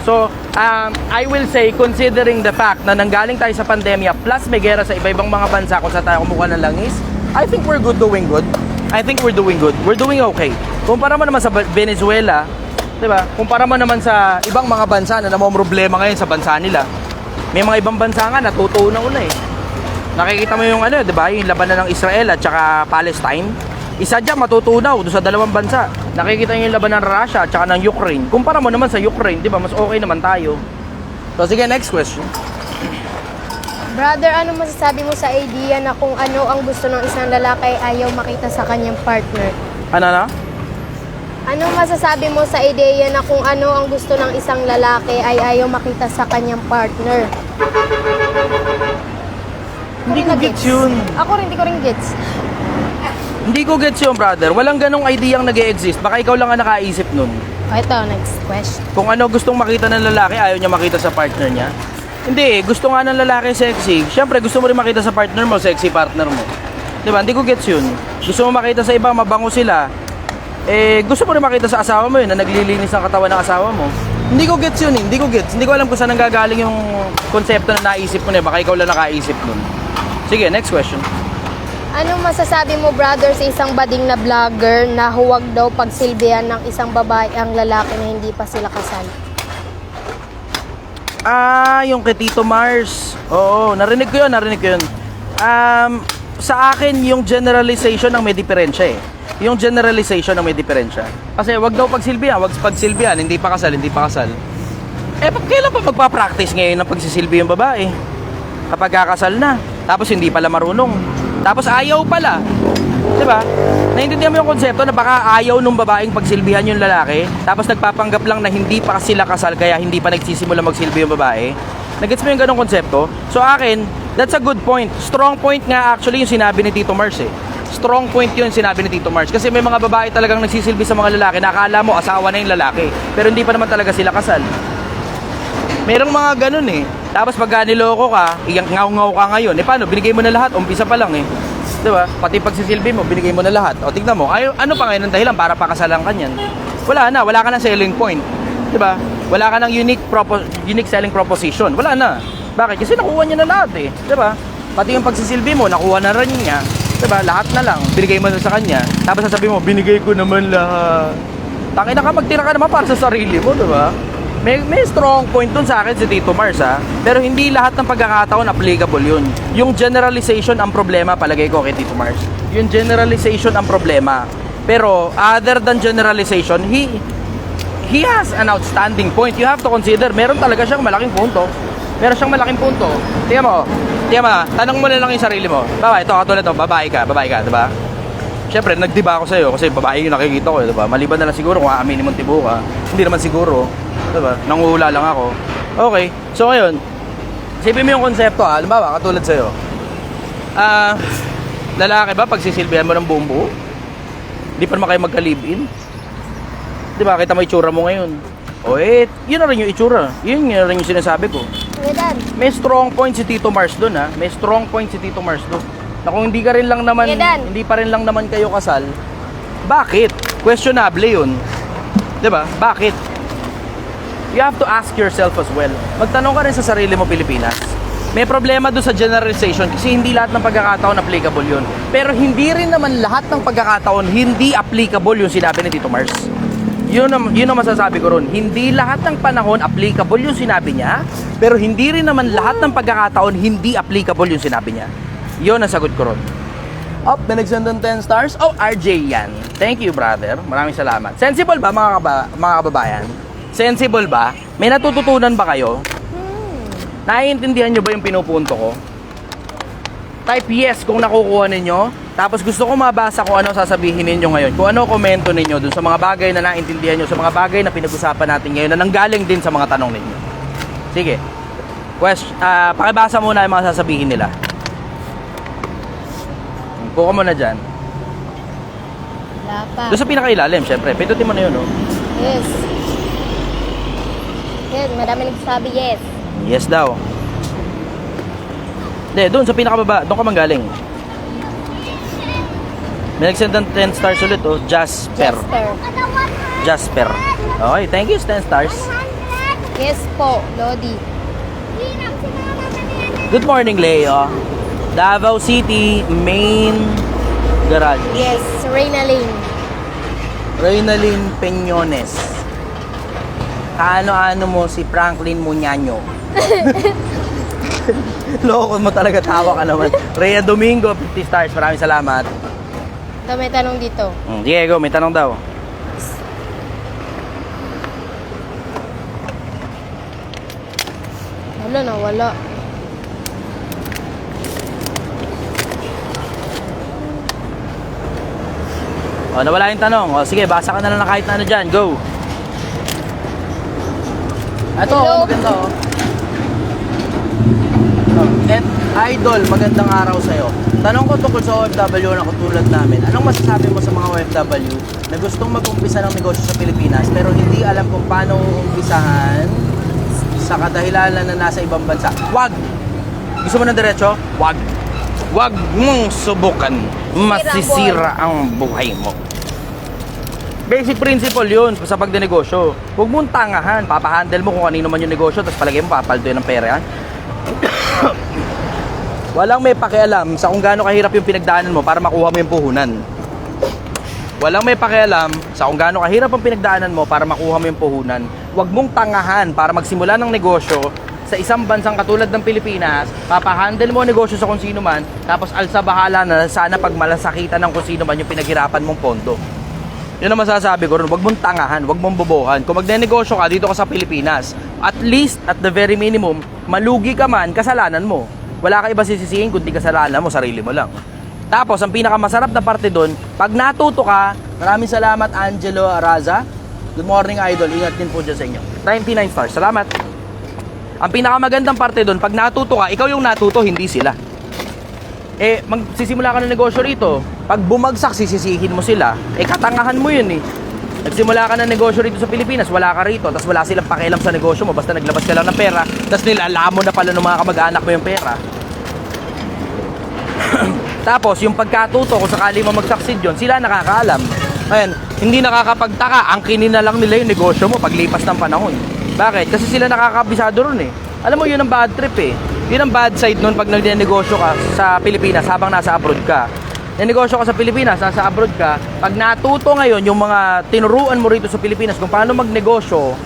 So, I will say, considering the fact na nanggaling tayo sa pandemya plus may gera sa iba-ibang mga bansa kung saan tayo kumukuha ng langis, I think we're doing good. I think we're doing good. We're doing okay. Kumpara mo naman sa Venezuela, diba? Kumpara mo naman sa ibang mga bansa na namomroblema ngayon sa bansa nila. May mga ibang bansa nga natutunaw na eh. Nakikita mo yung diba? Yung labanan ng Israel at saka Palestine. Isa dyan matutunaw doon sa dalawang bansa. Nakikita nyo yung laban ng Russia at saka ng Ukraine. Kumpara mo naman sa Ukraine, di ba? Mas okay naman tayo. So sige, next question.
Brother, ano masasabi mo sa idea na kung ano ang gusto ng isang lalaki ay ayaw makita sa kanyang partner?
Ano na?
Ano masasabi mo sa ideya na kung ano ang gusto ng isang lalaki ay ayaw makita sa kanyang partner?
Hindi ko gets yun.
Ako rin, hindi ko rin gets.
Hindi ko gets yun, brother. Walang ganong idea ang nag-e-exist. Baka ikaw lang ang nakaisip nun.
Ito, next question.
Kung ano gustong makita ng lalaki, ayaw niya makita sa partner niya. Hindi, gusto nga ng lalaki sexy. Siyempre, gusto mo rin makita sa partner mo, sexy partner mo. Diba? Hindi ko gets yun. Gusto mo makita sa iba, mabango sila. Gusto mo rin makita sa asawa mo yun, na naglilinis ng katawan ng asawa mo. Hindi ko gets yun eh. Hindi ko gets. Hindi ko alam kung saan nanggagaling yung konsepto na naisip mo na. Baka ikaw lang nakaisip nun. Sige, next question.
Anong masasabi mo, brother, sa isang bading na vlogger na huwag daw pagsilbihan ng isang babae ang lalaki na hindi pa sila kasal?
Yung kay Tito Mars. Oo, narinig ko yun. Sa akin, yung generalization ang may diferensya eh. Yung generalization ang may diferensya. Kasi wag daw pagsilbihan, hindi pa kasal. Kailan pa magpa-practice ngayon ng pagsisilbi yung babae? Kapag kakasal na, tapos hindi pala marunong. Tapos ayaw pala. Diba? Naintindihan mo yung konsepto na baka ayaw nung babaeng pagsilbihan yung lalaki, tapos nagpapanggap lang na hindi pa sila kasal kaya hindi pa nagsisimula magsilbi yung babae. Nagets mo yung ganong konsepto? So akin, that's a good point. Strong point nga actually yung sinabi ni Tito Mars eh. Strong point yun sinabi ni Tito Mars. Kasi may mga babae talagang nagsisilbi sa mga lalaki na akala mo asawa na yung lalaki. Pero hindi pa naman talaga sila kasal. Merong mga ganun eh. Tapos pagka niloko ka, ngaw-ngaw ka ngayon, paano? Binigay mo na lahat, umpisa pa lang eh. Diba? Pati pagsisilbi mo, binigay mo na lahat. O tignan mo, ano pa ngayon ang dahilan para pakasalan ka niyan? Wala ka ng selling point. Diba? Wala ka ng unique selling proposition. Wala na. Bakit? Kasi nakuha niya na lahat eh. Diba? Pati yung pagsisilbi mo, nakuha na rin niya. Diba? Lahat na lang. Binigay mo na sa kanya. Tapos sasabihin mo, binigay ko naman lahat. Tangina ka, magtira ka naman para sa sarili mo, diba? May strong point dun sa akin si Tito Mars ha. Pero hindi lahat ng pagkakataon applicable yun. Yung generalization ang problema palagay ko kay Tito Mars. Yung generalization ang problema. Pero other than generalization, he has an outstanding point. You have to consider, meron talaga siyang malaking punto. Tingnan mo, tanong mo na lang yung sarili mo. Ito, katulad ito, babae ka, diba? Siyempre, nagdiba ako sa'yo kasi babae yung nakikita ko, diba? Maliban na lang siguro kung aaminin mong tibo ka. Hindi naman siguro. Diba? Nanguhula lang ako. Okay. So ngayon, isipin mo yung konsepto ha. Halimbawa, katulad sa'yo. Lalaki ba, pagsisilbihan mo ng buong buo? Hindi pa naman kayo magka-live-in? Diba? Kita mo itsura mo ngayon. Yun na rin yung itsura. Yun na rin yung sinasabi ko. May strong point si Tito Mars doon ha. Na kung hindi ka rin lang naman, hindi pa rin lang naman kayo kasal, bakit? Questionable yun. Diba? Bakit? You have to ask yourself as well. Magtanong ka rin sa sarili mo, Pilipinas. May problema doon sa generalization kasi hindi lahat ng pagkakataon applicable yun. Pero hindi rin naman lahat ng pagkakataon hindi applicable yung sinabi ni Tito Mars. Yun ang masasabi ko ron. Hindi lahat ng panahon applicable yung sinabi niya, pero hindi rin naman lahat ng pagkakataon hindi applicable yung sinabi niya. Yun ang sagot ko ron. Oh, may nagsend ng 10 stars. Oh, RJ yan. Thank you, brother. Maraming salamat. Sensible ba, mga kababayan? Sensible ba? May natututunan ba kayo? Naiintindihan nyo ba yung pinupunto ko? Type yes kung nakukuha ninyo. Tapos gusto ko mabasa kung ano sasabihin ninyo ngayon. Kung ano komento ninyo dun sa mga bagay na naiintindihan nyo, sa mga bagay na pinag-usapan natin ngayon na nanggaling din sa mga tanong ninyo. Sige. Pakibasa muna yung mga sasabihin nila. Buka mo na dyan.
Wala pa.
Doon sa pinakailalim, syempre. Pindutin mo na yun, oh.
Yes. Yes, madami nagsasabi yes.
Yes daw. Hindi, doon sa pinakababa. Doon ka manggaling. May nagsend ng 10 stars ulit, oh. Jasper. Jasper. Okay, thank you, 10 stars.
Yes po, Lodi.
Good morning, Leo. Davao City, main garage.
Yes, Reynalyn.
Reynalyn Peñones. Kaano-ano mo si Franklin Muñaño? Loko mo talaga, tawa ka naman. Rhea Domingo, 50 stars. Maraming salamat.
Ito may tanong dito.
Diego, may tanong daw.
Wala na, wala.
O, nawala yung tanong. O, sige, basa ka na lang kahit na ano dyan. Go! Ito,
Hello.
maganda, oh. Idol, magandang araw sa'yo. Tanong ko tungkol sa OFW na katulad namin. Anong masasabi mo sa mga OFW na gustong mag-umpisa ng negosyo sa Pilipinas pero hindi alam kung paano umpisahan sa kadahilanan na nasa ibang bansa? Wag! Gusto mo ng diretso? Wag! Wag mong subukan. Masisira ang buhay mo. Basic principle yun sa pagdinegosyo. Huwag mong tangahan. Papahandle mo kung kanino man yung negosyo tapos palagay mo papaldo yun ng pera yan. Walang may pakialam sa kung gaano kahirap yung pinagdaanan mo para makuha mo yung puhunan. Walang may pakialam sa kung gaano kahirap ang pinagdaanan mo para makuha mo yung puhunan. Huwag mong tangahan para magsimula ng negosyo sa isang bansang katulad ng Pilipinas. Papahandle mo ang negosyo sa kung sino man, tapos alsa bahala na sana pag malasakitan ng kung sino man yung pinaghirapan mong pondo. Yun ang masasabi ko rin. Huwag mong tangahan, huwag mong bobohan. Kung magnenegosyo ka dito ka sa Pilipinas, at least, at the very minimum, malugi ka man, kasalanan mo. Wala ka iba sisisihin kundi kasalanan mo, sarili mo lang. Tapos, ang pinakamasarap na parte doon, pag natuto ka, maraming salamat Angelo Araza. Good morning, Idol. Ingat din po dyan sa inyo. 99 stars. Salamat. Ang pinakamagandang parte doon, pag natuto ka, ikaw yung natuto, hindi sila. Magsisimula ka ng negosyo rito. Pag bumagsak, sisisihin mo sila. Katangahan mo yun eh. Nagsimula ka ng negosyo rito sa Pilipinas, wala ka rito, tapos wala silang pakialam sa negosyo mo, basta naglabas ka lang ng pera, tapos nilalaan mo na pala ng mga kamag-anak mo yung pera. Tapos, yung pagkatuto, kung sakali mo mag-succeed yun, sila nakakaalam. Ayan, hindi nakakapagtaka, ang kinina lang nila yung negosyo mo paglipas ng panahon. Bakit? Kasi sila nakakabisado ron eh. Alam mo, yun ang bad trip eh. Yun ang bad side nun pag nag-negosyo ka sa Pilipinas habang nasa abroad ka. Negosyo ka sa Pilipinas, nasa abroad ka, pag natuto ngayon yung mga tinuruan mo rito sa Pilipinas kung paano magnegosyo,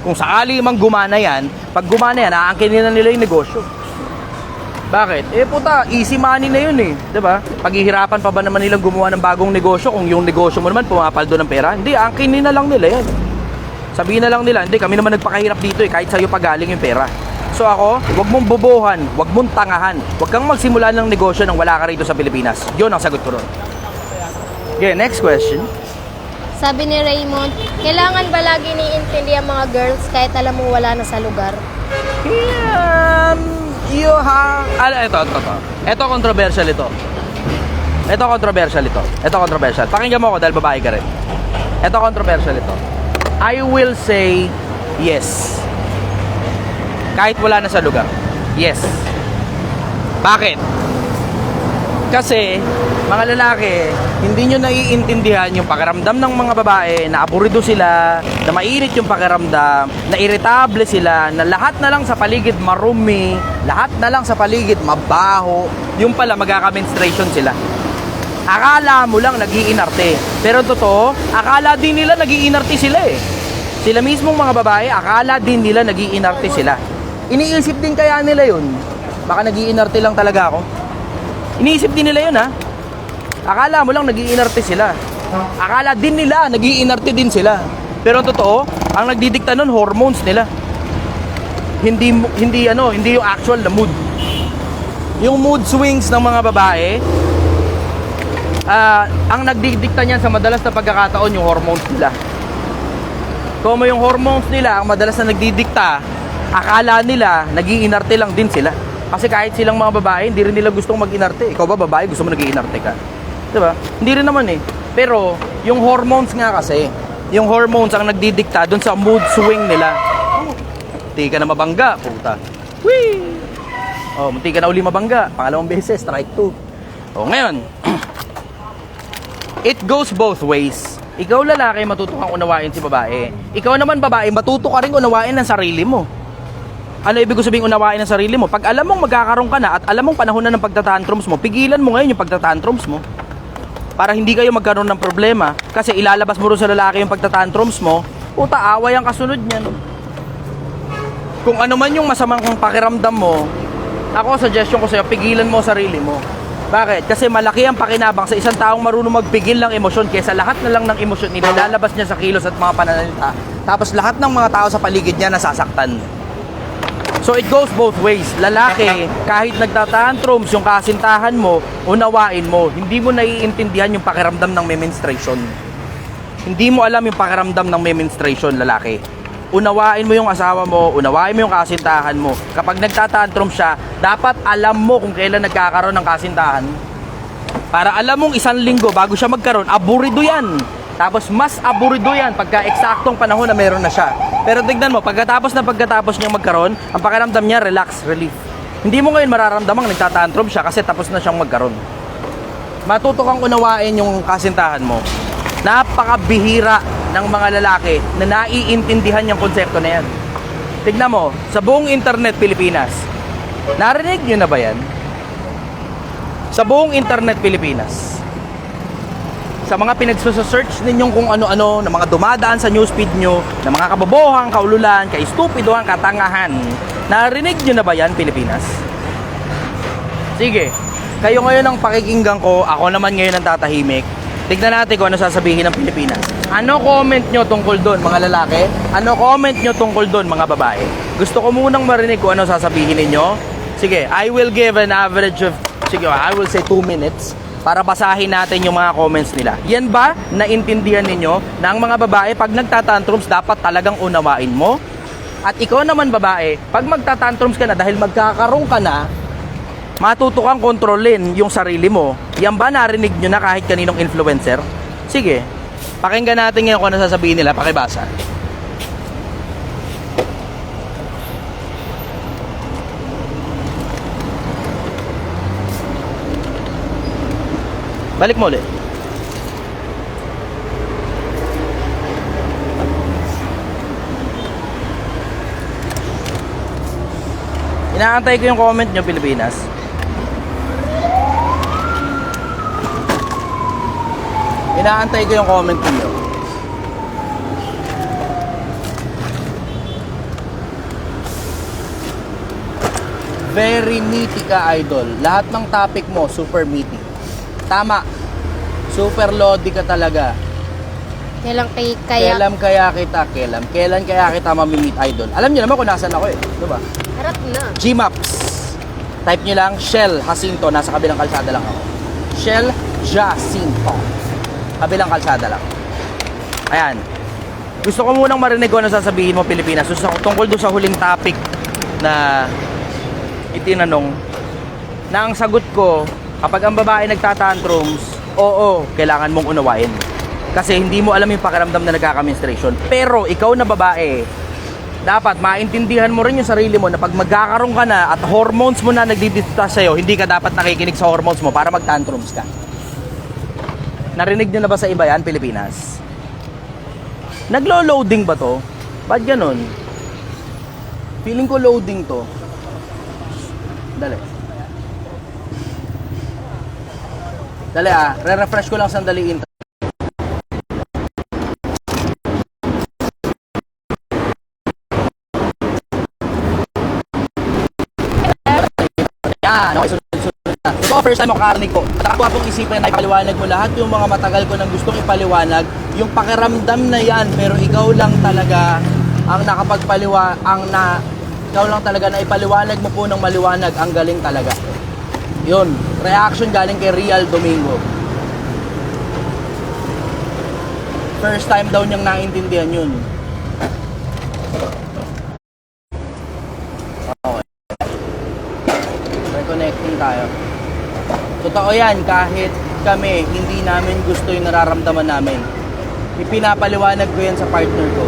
kung sakali mang gumana yan, pag gumana yan, aangkinin na nila yung negosyo. Bakit? Puta, easy money na yun eh. Diba? Paghihirapan pa ba naman nilang gumawa ng bagong negosyo kung yung negosyo mo naman pumapaldo ng pera? Hindi, aangkinin na lang nila yan. Sabihin na lang nila, hindi, kami naman nagpakahirap dito eh, kahit sa'yo pagaling yung pera. So ako, huwag mong bobohan, huwag mong tangahan. Huwag kang magsimula ng negosyo nang wala ka rito sa Pilipinas. Yun ang sagot ko ron. Okay, next question.
Sabi ni Raymond, kailangan ba lagi niintindi ang mga girls kahit alam mo wala na sa lugar? Ito controversial ito. Ito controversial. Pakinggan mo ako dahil babae ka rin. Ito controversial ito. I will say yes. Kahit wala na sa lugar. Yes. Bakit? Kasi, mga lalaki, hindi nyo naiintindihan yung pakiramdam ng mga babae na aburido sila, na mainit yung pakiramdam, na irritable sila, na lahat na lang sa paligid marumi, lahat na lang sa paligid mabaho, yung pala magkaka-menstruation sila. Akala mo lang nag-iinarte. Pero totoo, akala din nila nag-iinarte sila eh. Sila mismong mga babae, akala din nila nag-iinarte sila. Iniisip din kaya nila yun. Baka nag-iinarte lang talaga ako.
Iniisip din nila yun, ha? Akala mo lang nag-iinarte sila. Akala din nila nag-iinarte din sila. Pero ang totoo, ang nagdidikta nun, hormones nila. Hindi yung actual na mood. Yung mood swings ng mga babae, ang nagdidikta niyan sa madalas na pagkakataon yung hormones nila. Kung yung hormones nila ang madalas na nagdidikta, akala nila nag-iinarte lang din sila. Kasi kahit silang mga babae, hindi rin nila gustong mag-inarte. Ikaw ba babae, gusto mo nag-iinarte ka? Diba? Hindi rin naman eh. Pero yung hormones nga kasi, yung hormones ang nagdidikta dun sa mood swing nila. Munti ka na mabangga, puta. Whee! Oh, munti ka na uli mabangga. Pangalawang beses, strike 2. Oh, ngayon, it goes both ways. Ikaw lalaki, matuto kang unawain si babae. Ikaw naman babae, matuto ka rin unawain ng sarili mo. Ano ibig ko sabihin unawain ng sarili mo? Pag alam mong magkakaroon ka na at alam mong panahon na ng pagtatantrums mo, pigilan mo ngayon yung pagtatantrums mo. Para hindi kayo magkaroon ng problema. Kasi ilalabas mo rin sa lalaki yung pagtatantrums mo, puta, away ang kasunod niyan. Kung ano man yung masamang pakiramdam mo, ako, suggestion ko sa'yo, pigilan mo sarili mo. Bakit? Kasi malaki ang pakinabang sa isang taong marunong magpigil ng emosyon kaysa lahat na lang ng emosyon nilalabas niya sa kilos at mga pananalita. Tapos lahat ng mga tao sa paligid niya nasasaktan. So it goes both ways. Lalaki, kahit nagtatantrums yung kasintahan mo, unawain mo. Hindi mo naiintindihan yung pakiramdam ng menstruation. Hindi mo alam yung pakiramdam ng menstruation, lalaki. Unawain mo yung asawa mo, unawain mo yung kasintahan mo. Kapag nagtatantrum siya, dapat alam mo kung kailan nagkakaroon ng kasintahan. Para alam mong isang linggo bago siya magkaroon, aburido yan. Tapos mas aburido yan pagka eksaktong panahon na meron na siya. Pero tignan mo, pagkatapos niya magkaroon, ang pakiramdam niya, relax, relief. Hindi mo ngayon mararamdamang nagtatantrum siya kasi tapos na siyang magkaroon. Matuto kang unawain yung kasintahan mo. Napakabihira ng mga lalaki na naiintindihan yung konsepto na yan. Tignan mo, sa buong internet Pilipinas, narinig nyo na ba yan? Sa buong internet Pilipinas, sa mga pinagsusearch ninyong kung ano-ano, na mga dumadaan sa newsfeed nyo, na mga kabobohang, kaululan, kaistupidohan, katangahan, narinig nyo na ba yan, Pilipinas? Sige, kayo ngayon ang pakikinggan ko, ako naman ngayon ang tatahimik. Tignan natin kung ano sasabihin ng Pilipinas. Ano comment nyo tungkol doon, mga lalaki? Ano comment nyo tungkol doon, mga babae? Gusto ko munang marinig kung ano sasabihin ninyo. Sige, I will give an average of, I will say 2 minutes para basahin natin yung mga comments nila. Yan ba naintindihan ninyo na ang mga babae pag nagtatantrums dapat talagang unawain mo? At ikaw naman babae, pag magtatantrums ka na dahil magkakaroon ka na, matuto kang kontrolin yung sarili mo. Yan ba narinig nyo na kahit kaninong influencer? Sige, pakinggan natin ngayon kung ano sasabihin nila. Pakibasa. Balik mo ulit. Inaantay ko yung comment nyo, Pilipinas. Inaantay ko yung comment nyo. Very meaty ka, idol. Lahat ng topic mo, super meaty. Tama. Super lodi ka talaga.
Kailan kaya kita mamimit, idol? Alam niyo naman kung nasan ako eh. Diba? Harap na.
Gmaps. Type nyo lang, Shell Jacinto. Nasa kabilang kalsada lang ako. Shell Jacinto. Kabilang kalsada lang. Ayan. Gusto ko munang marinig kung ano sasabihin mo, Pilipinas. Tungkol doon sa huling topic na itinanong, na ang sagot ko, kapag ang babae nagtatantrums, oo, kailangan mong unawain. Kasi hindi mo alam yung pakiramdam na nagkaka-menstruation. Pero ikaw na babae, dapat maintindihan mo rin yung sarili mo na pag magkakaroon ka na at hormones mo na nagdidikta sa'yo, hindi ka dapat nakikinig sa hormones mo para mag-tantrums ka. Narinig nyo na ba sa iba yan, Pilipinas? Naglo-loading ba to? Ba't ganun? Feeling ko loading to. Dali. Dali re-refresh ko lang sandali internet. Yan, okay, sunod na. So, first time makakarinig ko. At ako pong isipin na ipaliwanag mo lahat yung mga matagal ko nang gustong ipaliwanag, yung pakiramdam na yan, pero ikaw lang talaga ang ikaw lang talaga na ipaliwanag mo po ng maliwanag, ang galing talaga. Yun, reaction galing kay Real Domingo. First time daw niyang naintindihan yun. Okay. Reconnecting tayo. Totoo yan, kahit kami, hindi namin gusto yung nararamdaman namin. Ipinapaliwanag ko yan sa partner ko.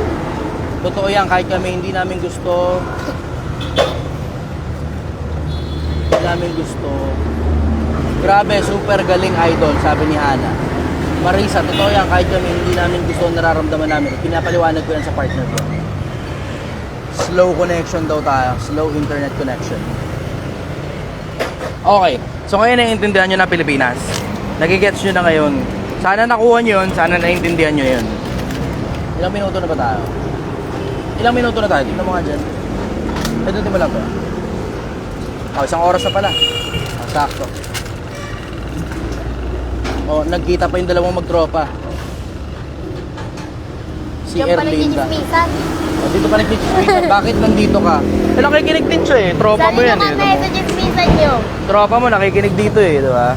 Totoo yan, kahit kami, hindi namin gusto. Grabe, super galing idol, sabi ni Hana. Marisa, totoo yan, kahit kami hindi namin gusto nararamdaman namin. Pinapaliwanag ko yan sa partner ko. Slow connection daw tayo, slow internet connection. Okay, so ngayon naiintindihan nyo na Pilipinas. Nagigets nyo na ngayon. Sana nakuha nyo yun, sana naiintindihan nyo yun. Ilang minuto na ba tayo? Ilang minuto na tayo? Tingnan mo nga dyan. Ito mo lang to. Oh, isang oras na pala. Sakto. Oh, nagkita pa yung dalawang magtropa. Si Erlinda. Oh, dito pa nagkichismisan. Bakit nandito ka? Eh, nakikinig din siya eh. Tropa mo yan eh.
sa chismisan nyo.
Tropa mo, nakikinig dito eh, di ba?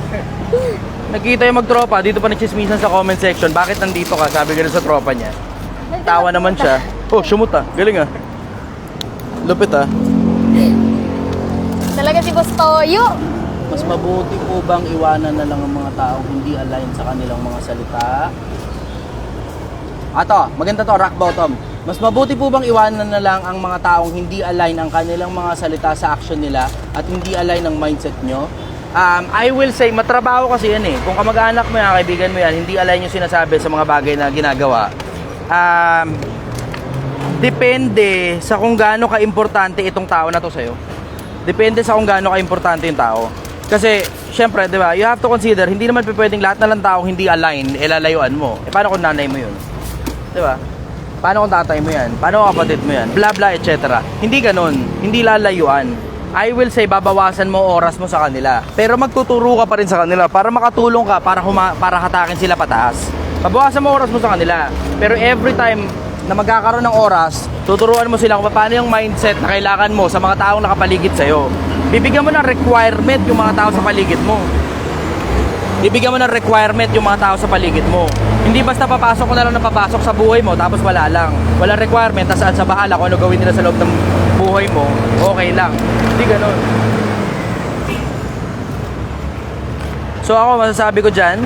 Nagkita yung magtropa, dito pa nagchismisan sa comment section. Bakit nandito ka? Sabi gano'n sa tropa niya. Tawa naman siya. Oh, shumut ah. Galing ah. Lupit ah.
Talaga si Boss Toyo.
Mas mabuti po bang iwanan na lang ang mga taong hindi align sa kanilang mga salita? Ato, maganda to, rock bottom. Mas mabuti po bang iwanan na lang ang mga taong hindi align ang kanilang mga salita sa action nila at hindi align ang mindset nyo? I will say, matrabaho kasi yan eh. Kung kamag-anak mo yan, kaibigan mo yan, hindi align yung sinasabi sa mga bagay na ginagawa. Depende sa kung gaano ka-importante itong tao na to sa'yo. Depende sa kung gaano ka-importante yung tao. Kasi, syempre, di ba, you have to consider, hindi naman pwedeng lahat na lang tao hindi align, lalayuan mo. Eh, paano kung nanay mo yun? Di ba? Paano kung tatay mo yan? Paano kung kapatid mo yan? Bla bla, etc. Hindi ganun. Hindi lalayuan. I will say, babawasan mo oras mo sa kanila. Pero magtuturo ka pa rin sa kanila para makatulong ka, para hatakin sila pataas. Babawasan mo oras mo sa kanila. Pero every time na magkakaroon ng oras, tuturuan mo sila kung paano yung mindset na kailangan mo sa mga taong nakapaligid sa'yo. Bibigyan mo ng requirement yung mga tao sa paligid mo. Bibigyan mo ng requirement yung mga tao sa paligid mo. Hindi basta papasok ko na lang na papasok sa buhay mo tapos wala lang. Walang requirement, tas saan sa bahala kung ano gawin nila sa loob ng buhay mo, okay lang. Hindi ganun. So ako, masasabi ko dyan,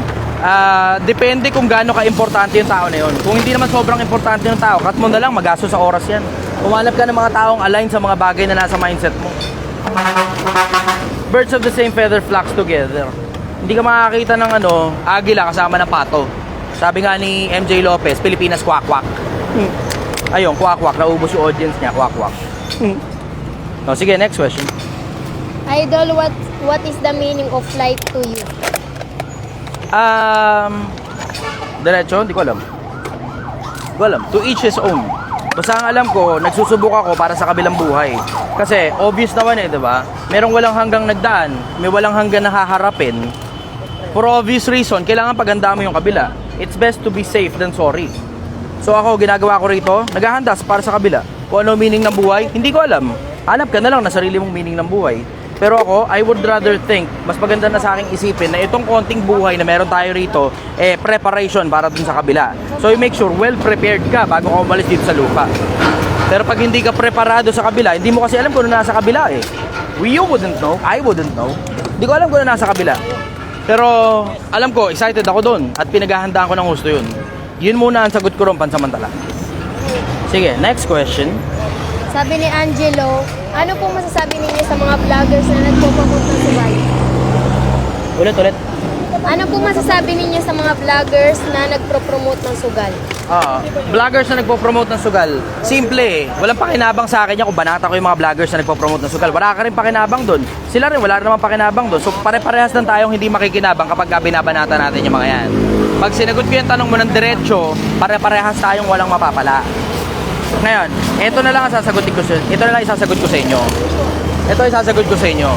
depende kung gaano ka-importante yung tao na yun. Kung hindi naman sobrang importante yung tao, cut mo na lang, magastos sa oras yan. Umanap ka ng mga taong align sa mga bagay na nasa mindset mo. Birds of the same feather flocks together. Hindi ka makakita ng agila kasama ng pato. Sabi nga ni MJ Lopez, Pilipinas kwak-kwak. Ayun, kwak-kwak. Naubos yung audience niya, kwak-kwak. Oh, sige, next question.
Idol, what is the meaning of life to you?
Diretso, hindi ko alam. Hindi ko alam. To each his own. Basta ang alam ko, nagsusubok ako para sa kabilang buhay. Kasi, obvious naman eh, di ba? Merong walang hanggang nagdaan, may walang hanggang nahaharapin. For obvious reason, kailangan paganda mo yung kabila. It's best to be safe than sorry. So ako, ginagawa ko rito, naghahanda para sa kabila. Kung ano meaning ng buhay, hindi ko alam. Hanap ka na lang na sarili mong meaning ng buhay. Pero ako, I would rather think, mas maganda na sa aking isipin na itong konting buhay na meron tayo rito, preparation para dun sa kabila. So you make sure well prepared ka bago ka umalis dito sa lupa. Pero pag hindi ka preparado sa kabila, hindi mo kasi alam kung ano nasa kabila eh. You wouldn't know, I wouldn't know. Hindi ko alam kung ano nasa kabila. Pero alam ko, excited ako doon at pinaghahandaan ko ng gusto yun. Yun muna ang sagot ko ron pansamantala. Sige, next question.
Sabi ni Angelo, ano pong masasabi ninyo sa mga vloggers na nagpo-promote ng sugal?
Ulit.
Ano pong masasabi ninyo sa mga vloggers na nagpo-promote ng sugal?
Vloggers na nagpo-promote ng sugal. Simple eh. Walang pakinabang sa akin yan kung banata ko yung mga vloggers na nagpo-promote ng sugal. Wala ka rin pakinabang doon. Sila rin, wala rin naman pakinabang doon. So pare-parehas lang tayong hindi makikinabang kapag binabanata natin yung mga yan. Pag sinagot ko yung tanong mo ng diretso, pare-parehas tayong walang mapapala. Ngayon, ito na lang ang sasagot ko sa inyo. Ito ang sasagot ko sa inyo.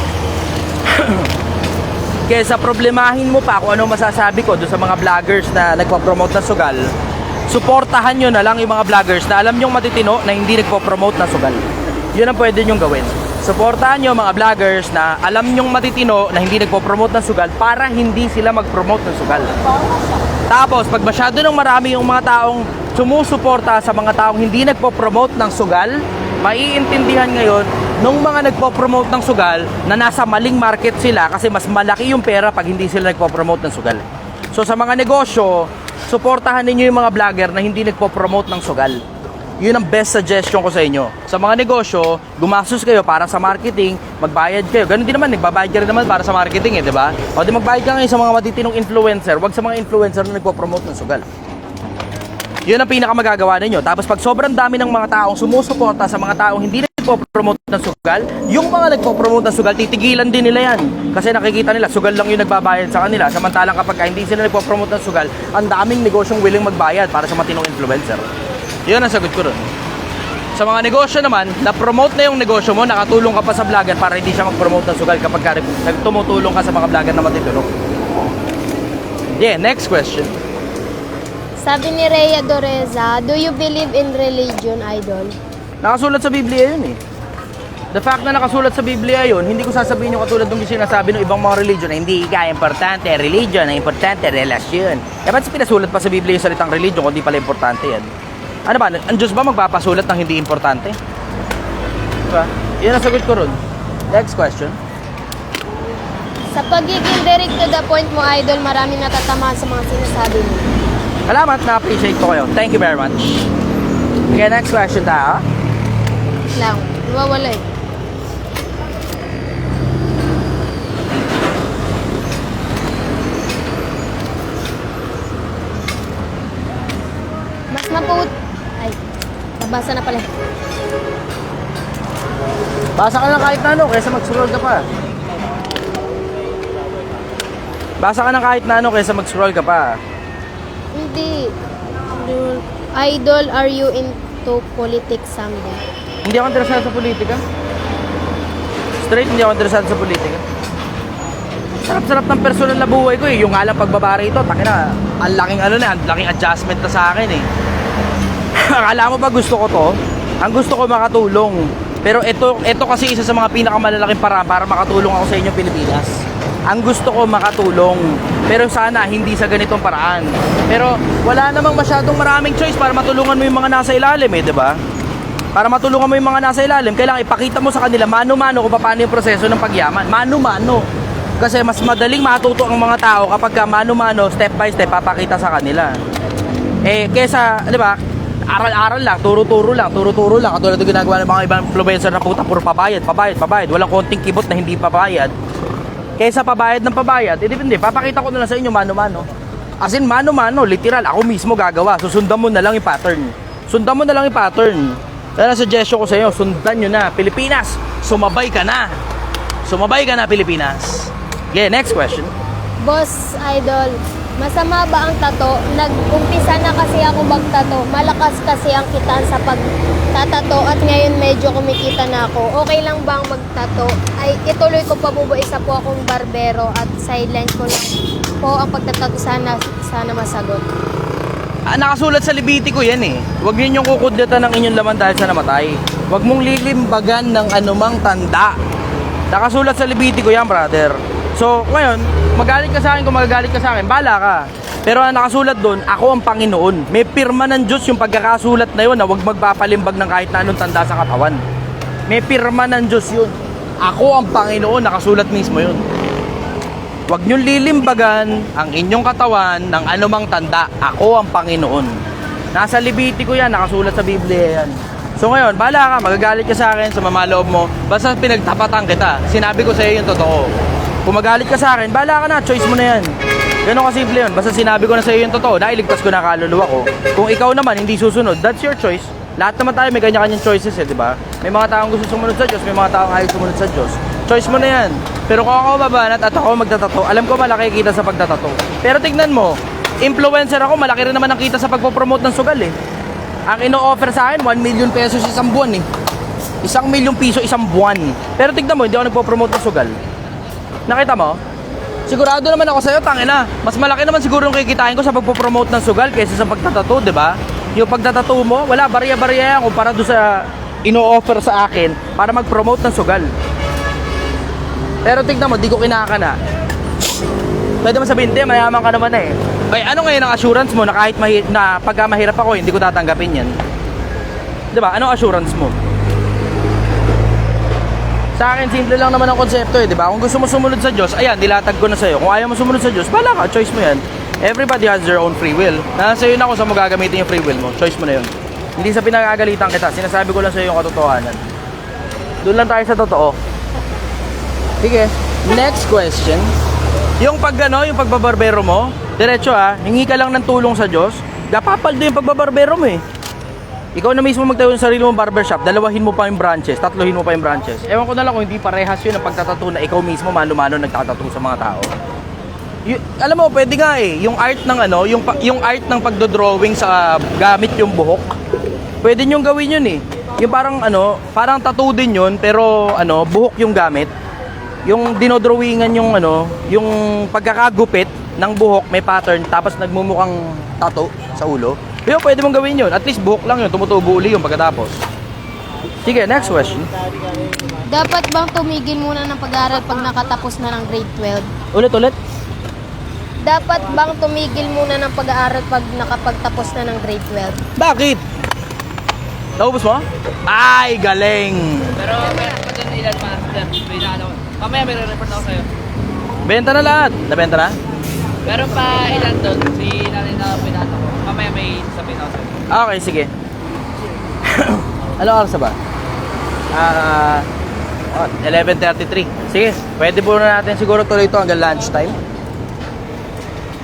kaysa problemahin mo pa kung ano masasabi ko doon sa mga vloggers na nagpo-promote ng sugal, suportahan nyo na lang yung mga vloggers na alam nyong matitino na hindi nagpo-promote ng sugal. Yun ang pwede nyong gawin. Suportahan nyo mga vloggers na alam nyong matitino na hindi nagpo-promote ng sugal para hindi sila mag-promote ng sugal. Tapos, pag masyado nang marami yung mga taong sumusuporta sa mga taong hindi nagpo-promote ng sugal, maiintindihan ngayon nung mga nagpo-promote ng sugal na nasa maling market sila kasi mas malaki yung pera pag hindi sila nagpo-promote ng sugal. So sa mga negosyo, suportahan ninyo yung mga vlogger na hindi nagpo-promote ng sugal. Yun ang best suggestion ko sa inyo. Sa mga negosyo, gumastos kayo para sa marketing, magbayad kayo. Ganun din naman, nagbabayad ka rin naman para sa marketing, di ba? O di magbayad ka ngayon sa mga matitinong influencer, wag sa mga influencer na nagpo-promote ng sugal. Yun ang pinakamagagawa ninyo. Tapos pag sobrang dami ng mga taong sumusuporta sa mga taong hindi nagpo-promote ng sugal, yung mga nagpo-promote ng sugal, titigilan din nila yan. Kasi nakikita nila, sugal lang yung nagbabayad sa kanila. Samantalang kapag hindi sila nagpo-promote ng sugal, ang daming negosyong willing magbayad para sa matinong influencer. Yun ang sagot ko ron. Sa mga negosyo naman, na-promote na yung negosyo mo, nakatulong ka pa sa vlogger para hindi siya mag-promote ng sugal kapag tumutulong ka sa mga vlogger na matitulong. Yeah, next question.
Sabi ni Rhea Doreza, do you believe in religion, idol?
Nakasulat sa Biblia yun eh. The fact na nakasulat sa Biblia yun, hindi ko sasabihin yung katulad ng sinasabi ng ibang mga religion na hindi ka importante religion, na importante relasyon. Eh ba't pinasulat pa sa Biblia yung salitang religion kung di pala importante yan? Ano ba? Ang Diyos ba magpapasulat ng hindi importante? Diba? Yun ang sagot ko ron. Next question.
Sa pagiging direct to the point mo, idol, marami natatamaan sa mga sinasabi mo.
Salamat, na-appreciate ko kayo. Thank you very much. Okay, next question tayo.
Lang, nawawala eh. Mas maput... Ay, nabasa na pala.
Basa ka na kahit na ano, kaysa mag-scroll ka pa. Basa ka na kahit na ano, kaysa mag-scroll ka pa.
Hindi. Idol, are you into politics someday?
Hindi ako interesado sa politika. Straight, hindi ako interesado sa politika. Sarap-sarap ng personal na buhay ko eh. Yung nga lang pagbabari ito, takina, ang laking ano na, ang laking adjustment na sa akin eh. Akala mo ba gusto ko to? Ang gusto ko makatulong. Pero ito kasi isa sa mga pinakamalalaking paraan para makatulong ako sa inyo Pilipinas. Ang gusto ko makatulong. Pero sana hindi sa ganitong paraan. Pero wala namang masyadong maraming choice para matulungan mo yung mga nasa ilalim eh, 'di ba? Para matulungan mo yung mga nasa ilalim, kailangan ipakita mo sa kanila mano-mano kung paano yung proseso ng pagyaman. Mano-mano. Kasi mas madaling matuto ang mga tao kapag mano-mano, step by step papakita sa kanila. Eh kaysa, 'di ba? Aral-aral lang, turo-turo lang. Katulad ng ginagawa ng mga ibang influencer na puta, puro pabayad. Walang konting kibot na hindi pabayad. Kaysa pabayad ng pabayad, depende. Papakita ko na lang sa inyo mano-mano. As in, mano-mano, literal. Ako mismo gagawa. Susundan mo na lang yung pattern. Kaya na suggestion ko sa inyo, sundan nyo na. Pilipinas, sumabay ka na. Pilipinas. Okay, next question.
Boss, idol, masama ba ang tato? Nag-umpisa na kasi ako magtato. Malakas kasi ang kitaan sa pagtatato at ngayon medyo kumikita na ako. Okay lang ba ang magtato? Ay, ituloy ko pa po ba? Isa po akong barbero at sideline ko lang po ang pagtatato. Sana masagot.
Nakasulat sa Levitico yan eh. Huwag ninyong kukudlatan ng inyong laman dahil sa namatay. Huwag mong lilimbagan ng anumang tanda. Nakasulat sa Levitico yan, brother. So, ngayon, magalit ka sa akin kung magagalit ka sa akin, bala ka. Pero ang nakasulat doon, ako ang Panginoon. May pirma ng Diyos yung pagkakasulat na yun na huwag magpapalimbag ng kahit na anong tanda sa katawan. May pirma ng Diyos yun. Ako ang Panginoon, nakasulat mismo yun. Huwag niyong lilimbagan ang inyong katawan ng anumang tanda. Ako ang Panginoon. Nasa Levitico yan, nakasulat sa Biblia yan. So ngayon, bala ka, magagalit ka sa akin, sa mamaloob mo, basta pinagtapatan kita. Sinabi ko sa iyo yung totoo. Kung magalit ka sa akin, bahala ka na, choice mo na yan. Ganun kasimple yun. Basta sinabi ko na sa iyo yung totoo, dahil ligtas ko na kaluluwa ko. Kung ikaw naman hindi susunod, that's your choice. Lahat naman tayo may kanya-kanyang choices eh, di ba? May mga taong gusto sumunod sa Diyos, may mga taong ayaw sumunod sa Diyos. Choice mo na yan. Pero kung ako babanat at ako magtatato, alam ko malaki kita sa pagtatato. Pero tignan mo, influencer ako, malaki rin naman ang kita sa pagpopromote ng sugal eh. Ang ino-offer sa akin, 1 million pesos isang buwan eh. 1 million piso isang buwan. Pero tignan mo, hindi ako nagpo-promote ng sugal. Nakita mo? Sigurado naman ako sa'yo, tangina. Mas malaki naman siguro yung kikitain ko sa pagpo-promote ng sugal kaysa sa pagtatato, di ba? Yung pagtatato mo, wala, barya-barya yan kumpara doon sa ino-offer sa akin para mag-promote ng sugal. Pero tignan mo, di ko kinakana. Pwede mo sabihin, di, mayaman ka naman eh. Ay, ano ngayon ang assurance mo na kahit na pagka mahirap ako, hindi ko tatanggapin yan? Di ba? Anong assurance mo? Sa akin, simple lang naman ang konsepto eh, di ba? Kung gusto mo sumunod sa Diyos, ayan, dilatag ko na sa'yo. Kung ayaw mo sumunod sa Diyos, bala ka, choice mo yan. Everybody has their own free will. Nasa iyo na kung saan mo gagamitin yung free will mo. Choice mo na yun. Hindi sa pinagagalitan kita, sinasabi ko lang sa'yo yung katotohanan. Doon lang tayo sa totoo. Sige, next question. Yung yung pagbabarbero mo, diretso hingi ka lang ng tulong sa Diyos, napapaldo yung pagbabarbero mo eh. Ikaw na mismo magtayo ng sarili mong barbershop, dalawahin mo pa yung branches, tatlohin mo pa yung branches. Ewan ko na lang kung hindi parehas yun ang pagtatato na ikaw mismo mano-mano nagtatato sa mga tao. Alam mo, pwede nga eh, yung art ng yung art ng pagdodrawing sa gamit yung buhok. Pwede nyo gawin yun eh. Yung parang tattoo din yun, pero buhok yung gamit. Yung dinodrawingan yung yung pagkakagupit ng buhok, may pattern, tapos nagmumukhang tattoo sa ulo. Pero pwede mong gawin yun. At least buhok lang yun, tumutubo uli yung pagkatapos. Sige, next question.
Dapat bang tumigil muna ng pag-aaral pag nakatapos na ng grade 12?
Ulit.
Dapat bang tumigil muna ng pag-aaral pag nakapagtapos na ng grade 12?
Bakit? Naubos mo? Ay, galing!
Pero meron pa dyan ilan master. Mamaya may report ako sa'yo.
Benta na lahat. Nabenta na?
Meron pa ilan doon. Si nanay na pinato ko. Mamaya may sabihin ako sa'yo.
Okay, sige. Ano oras na ba? 11:33. Sige, pwede po na natin siguro tuloy ito hanggang lunchtime.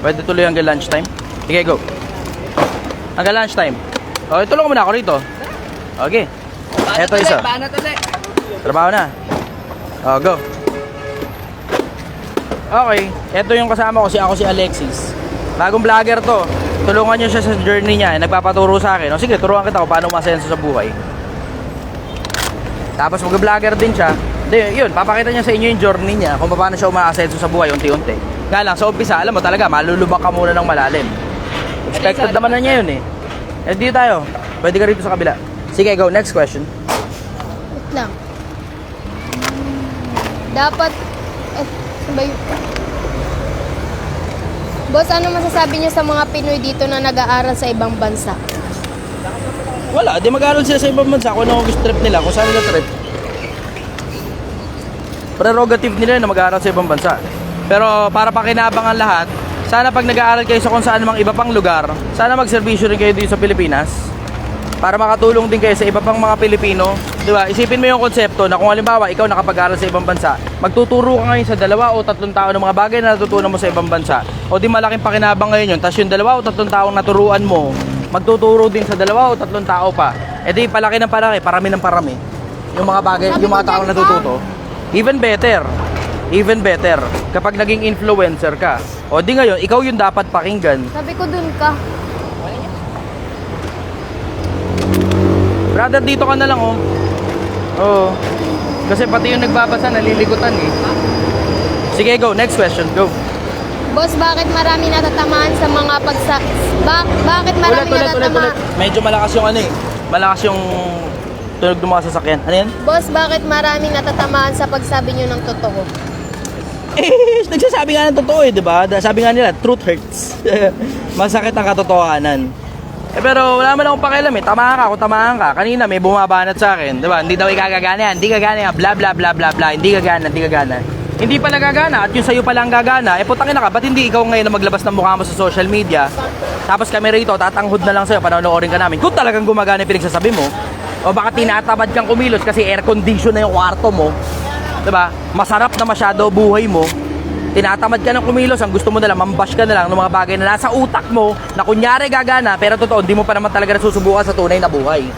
Pwede tuloy hanggang lunchtime. Sige, go. Hanggang lunchtime. Okay, tulungan mo na ako rito. Okay. Eto isa.
Banat ulit.
Trabaho na. Oh, go. Okay, eto yung kasama ko, ako si Alexis. Bagong vlogger to. Tulungan nyo siya sa journey niya. Nagpapaturo sa akin. O sige, turuan kita kung paano umasenso sa buhay. Tapos mag-vlogger din siya. Yun, papakita niya sa inyo yung journey niya kung paano siya umaasenso sa buhay unti-unti. Nga lang, sa umpisa, alam mo talaga, malulubak ka muna ng malalim. Expected naman na niya yun eh. Dito tayo. Pwede ka rito sa kabila. Sige, go. Next question.
Wait lang. Dapat... sabay... Boss, ano masasabi niyo sa mga Pinoy dito na nag-aaral sa ibang bansa?
Wala, di mag-aaral sila sa ibang bansa kung ano gusto trip nila, kung saan nila trip. Prerogative nila na mag-aaral sa ibang bansa. Pero para pakinabang ang lahat, sana pag nag-aaral kayo sa kung saan mang iba pang lugar, sana magserbisyo rin kayo dito sa Pilipinas. Para makatulong din kayo sa iba pang mga Pilipino. Di ba? Isipin mo yung konsepto na kung halimbawa ikaw nakapag-aaral sa ibang bansa, magtuturo ka ngayon sa 2 o 3 tao ng mga bagay na natutunan mo sa ibang bansa. O di malaking pakinabang ngayon yun. Tapos yung 2 o 3 taong naturuan mo, magtuturo din sa 2 o 3 tao pa. E di palaki ng palaki, parami ng parami. Yung mga bagay, yung mga taong natututo. Even better. Even better. Kapag naging influencer ka. O di ngayon, ikaw yung dapat pakinggan.
Sabi ko dun ka.
Brother, dito ka na lang oh. Oo. Kasi pati yung nagbabasa, nalilikutan eh. Sige, go. Next question. Go.
Boss, bakit marami natatamaan sa mga bakit marami natatamaan?
Medyo malakas yung malakas yung tunog ng mga sasakyan. Ano yan?
Boss, bakit marami natatamaan sa pagsabi niyo ng totoo?
Nagsasabi nga ng totoo eh, di ba? Sabi nga nila, truth hurts. Masakit ang katotohanan. Pero wala man akong pakialam eh. Tamaan ka, kung tamaan ka. Kanina may bumabanat sa akin, di ba? Hindi daw ikagagana yan, hindi gagana yan, bla bla bla bla bla, hindi gagana. Hindi pa nagagana at yung sa'yo palang gagana, putangin na ka, ba't hindi ikaw ngayon na maglabas ng mukha mo sa social media? Tapos kami rito, tatanghod na lang sa'yo, panonoorin ka namin. Kung talagang gumagana yung pinagsasabi mo, o baka tinatamad kang kumilos kasi air condition na yung kwarto mo, diba? Masarap na masyado buhay mo, tinatamad ka ng kumilos, ang gusto mo na lang, mambash ka na lang ng mga bagay na nasa utak mo, na kunyari gagana, pero totoo, hindi mo pa naman talaga nasusubukan sa tunay na buhay.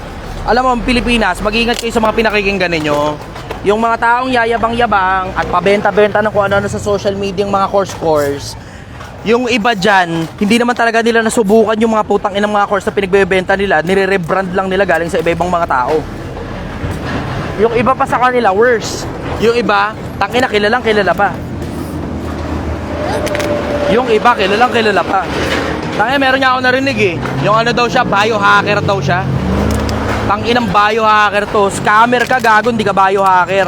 Alam mo, ang Pilipinas, mag-ingat kayo sa mga pinakikinggan ninyo. Yung mga taong yayabang-yabang at pabenta-benta ng kung ano-ano sa social media, yung mga course. Yung iba dyan, hindi naman talaga nila nasubukan yung mga putang inang mga course na pinagbebenta nila, nire-rebrand lang nila galing sa iba-ibang mga tao. Yung iba pa sa kanila, worse. Yung iba, tangina, kilala pa. Yung iba, kilalang kilala pa. Tangina, meron niya ako narinig eh. Yung ano daw siya, biohacker daw siya. Tanginang biohacker to. Scammer ka, gago, hindi ka biohacker.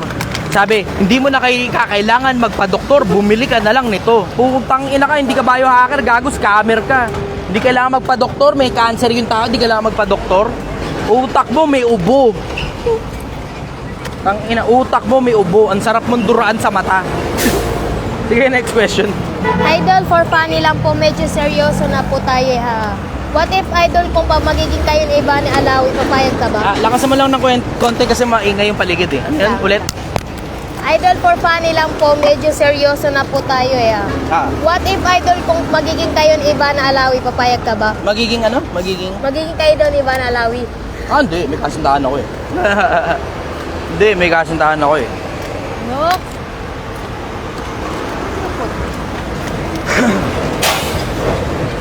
Sabi, hindi mo na kailangan magpa-doktor, bumili ka na lang nito. Putang ina ka, hindi ka biohacker, gago, scammer ka. Hindi kailangan magpa-doktor, may cancer yung tao, hindi kailangan magpa-doktor. Utak mo may ubo. Tangina, utak mo may ubo. Ang sarap mong duraan sa mata. Sige, next question.
Idol, for funny lang po, medyo seryoso na po tayo ha. What if idol kung pa magiging kayo ni Iba ni Alawi, papayag ka ba?
Lakasan mo lang ng konti kasi maingay yung paligid eh. Ano yan? Ulit?
Idol, for funny lang po, medyo seryoso na po tayo ha. What if idol kung magiging kayo ni Iba ni Alawi, papayag ka ba?
Magiging ano? Magiging
kayo daw ni Iba ni Alawi.
hindi. May kasintahan ako eh. Hindi, may kasintahan ako eh.
No?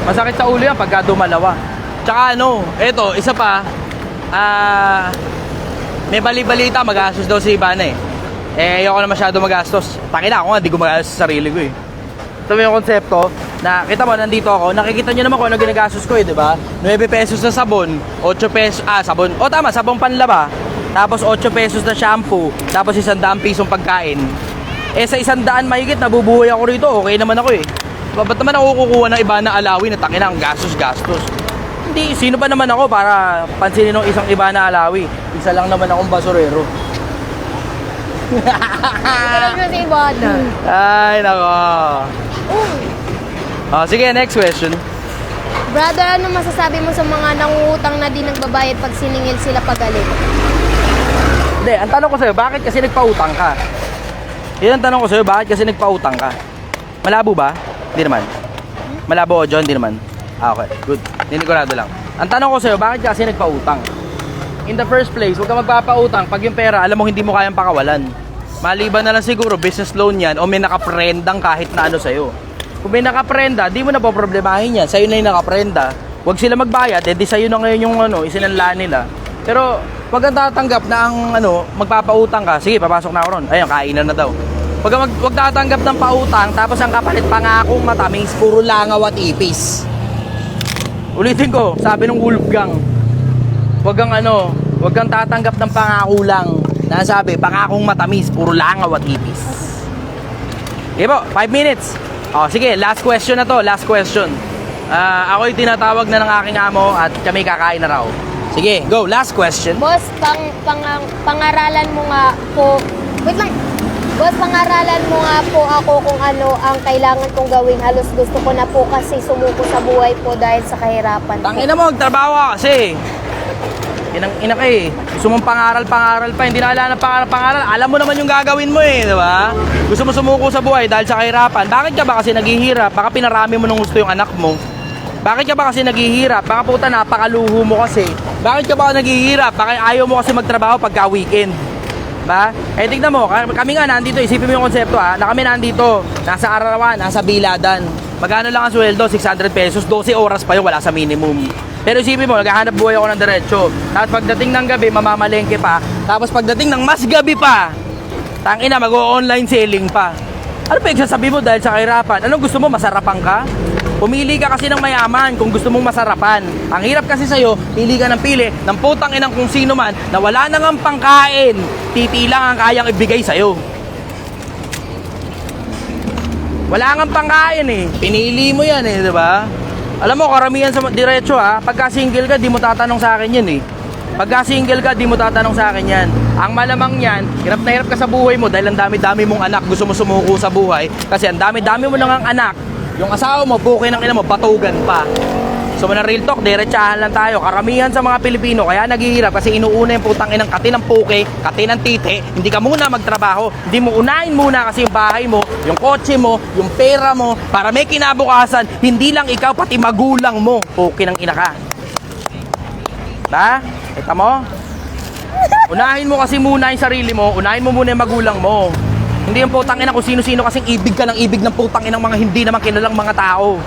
Masakit sa ulo yan pagka dumalawa. Tsaka ano, eto, isa pa, may bali-balita, magastos daw si Ivana eh. Ayoko na masyado magastos. Takina ako nga, di ko magastos sa sarili ko eh. Ito yung konsepto, na kita mo, nandito ako, nakikita nyo naman kung ano ginagastos ko eh, di ba? 9 pesos na sabon, 8 pesos, sabon, tama, sabon panlaba, tapos 8 pesos na shampoo, tapos 100 pisong pagkain. Sa 100 mahigit, nabubuhay ako rito, okay naman ako eh. Ba't naman ako kukuha ng Iba na Alawi na takina ang gastos-gastos? Hindi, sino ba naman ako para pansinin ng isang Iba na Alawi? Isa lang naman akong basurero.
Ikaw na si Ivana.
Ay, nako. Sige, next question.
Brother, ano masasabi mo sa mga nangungutang na di nagbabayad pag siningil sila pagalit?
Hindi, ang tanong ko sa'yo, bakit kasi nagpautang ka? Yan ang tanong ko sa'yo, bakit kasi nagpautang ka? Malabo ba? Hindi naman. Malabo o John? Hindi naman. Okay, good. Ninigurado lang. Ang tanong ko sa'yo, bakit kasi nagpautang? In the first place, huwag ka magpapautang pag yung pera, alam mo hindi mo kayang pakawalan. Maliban na lang siguro, business loan yan o may nakaprendang kahit na ano sa'yo. Kung may nakaprenda, di mo na poproblemahin yan. Sa'yo na yung nakaprenda. Huwag sila magbayad, di sa'yo na ngayon yung isinanla nila. Pero, huwag kang tatanggap na ang magpapautang ka. Sige, papasok na ako ron. Ayun, kainan na daw. Huwag tatanggap ng pautang, tapos ang kapalit pangakong matamis, puro langaw at ipis. Ulitin ko, sabi ng Wolfgang, huwag kang tatanggap ng pangako lang. Nasabi, pangakong matamis, puro langaw at ipis. Okay po, 5 minutes. Sige, last question na to, last question. Ako'y tinatawag na ng aking amo at kami kakain na raw. Sige, go, last question.
Boss, pangaralan mo nga po. Wait lang. Boss, pangaralan mo nga po ako kung ano ang kailangan kong gawin. Halos gusto ko na po kasi sumuko sa buhay po dahil sa kahirapan po.
Tangina mo, magtrabaho ka kasi. Ina ka eh. Gusto mong pangaral pa. Hindi na alam ng pangaral. Alam mo naman yung gagawin mo eh, di ba? Gusto mo sumuko sa buhay dahil sa kahirapan. Bakit ka ba kasi naghihirap? Baka pinarami mo ng gusto yung anak mo. Bakit ka ba kasi naghihirap? Baka puta, napakaluho mo kasi. Bakit ka ba naghihirap? Baka ayaw mo kasi magtrabaho pagka weekend. Ba? Tignan mo, kami nga nandito, isipin mo yung konsepto na kami nandito, nasa arawan, nasa biladan. Magkano lang ang sweldo? 600 pesos, 12 oras pa yun, wala sa minimum. Pero isipin mo, naghahanap buhay ako ng diretso. Tapos pagdating ng gabi, mamamalengke pa. Tapos pagdating ng mas gabi pa, tangina, mag-o-online selling pa. Ano pa yung sasabi mo dahil sa kahirapan? Anong gusto mo, masarapan ka? Pumili ka kasi ng mayaman kung gusto mong masarapan. Ang hirap kasi sa'yo, pili ka ng pili ng putang inang kung sino man na wala nang ang pangkain. Titi lang ang kayang ibigay sa'yo. Wala nang pangkain eh. Pinili mo yan eh, di ba? Alam mo, karamihan sa diretso pagka single ka, di mo tatanong sa akin yan eh. Pagka single ka, di mo tatanong sa akin yan. Ang malamang yan, hirap na hirap ka sa buhay mo dahil ang dami-dami mong anak, gusto mo sumuko sa buhay. Kasi ang dami-dami mo nang anak, yung asawa mo, bukin ng ina mo, batugan pa. So na real talk, diretsahan lang tayo. Karamihan sa mga Pilipino, kaya naghihirap kasi inuuna yung putang inang kati ng puke, kati ng titi. Hindi ka muna magtrabaho. Hindi mo unahin muna kasi yung bahay mo, yung kotse mo, yung pera mo, para may kinabukasan, hindi lang ikaw, pati magulang mo, puke ng ina ka. Kita mo? Unahin mo kasi muna yung sarili mo, unahin mo muna yung magulang mo. Hindi yung putang ina kung sino-sino kasing ibig ka ng ibig ng putang inang mga hindi naman kilalang mga tao.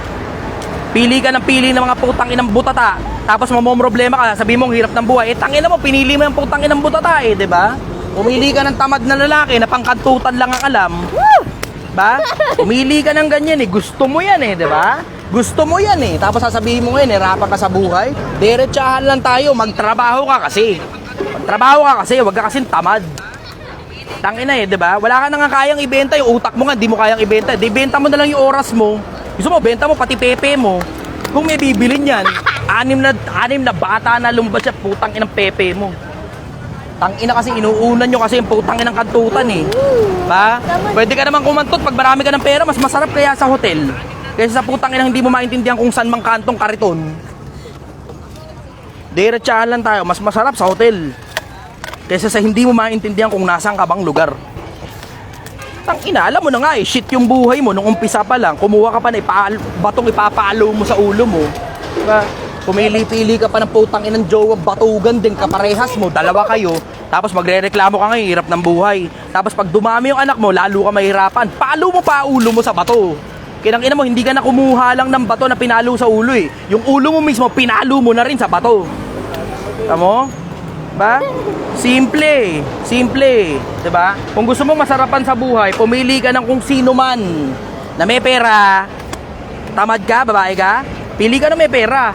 Pili ka ng pili ng mga putang inang butata. Tapos mamomroblema ka, sabi mo ang hirap ng buhay. Tangina mo, pinili mo yung putang inang butata di ba? Pumili ka ng tamad na lalaki na pangkantutan lang ang alam. Ba? Pumili ka ng ganyan eh. Gusto mo yan eh, di ba? Gusto mo yan eh. Tapos sasabihin mo ngayon, hirapan ka sa buhay. Diretsahan lang tayo. Magtrabaho ka kasi. Magtrabaho ka kasi. Huwag ka kasing tamad. Tangina eh, di ba? Wala ka na nga kayang ibenta. Yung utak mo nga, di mo kayang ibenta. Di benta mo na lang yung oras mo. Gusto mo, benta mo pati pepe mo. Kung may bibilin yan, anim na bata na lumabas siya, putang inang pepe mo. Tangina kasi, inuunan nyo kasi yung putang inang kantutan eh. Ba? Pwede ka naman kumantot pag marami ka ng pera, mas masarap kaya sa hotel. Kaysa sa putang inang hindi mo maintindihan kung saan mang kantong kariton. Diretsahan lang tayo, mas masarap sa hotel. Kaysa sa hindi mo maintindihan kung nasaan ka bang lugar. Tangina, alam mo na nga eh, shit yung buhay mo nung umpisa pa lang. Kumuha ka pa na batong ipapalo mo sa ulo mo. Diba? Pumili-pili ka pa ng putang inang jowa, batugan din kaparehas mo, dalawa kayo. Tapos magrereklamo ka ngayon, hirap ng buhay. Tapos pag dumami yung anak mo, lalo ka mahirapan. Palo mo pa ulo mo sa bato. Kinang-ina mo, hindi ka na kumuha lang ng bato na pinalo sa ulo eh. Yung ulo mo mismo, pinalo mo na rin sa bato. Tamo? Ba? Simple. Simple. Diba? Kung gusto mo masarapan sa buhay, pumili ka ng kung sino man na may pera. Tamad ka, babae ka? Pili ka na may pera.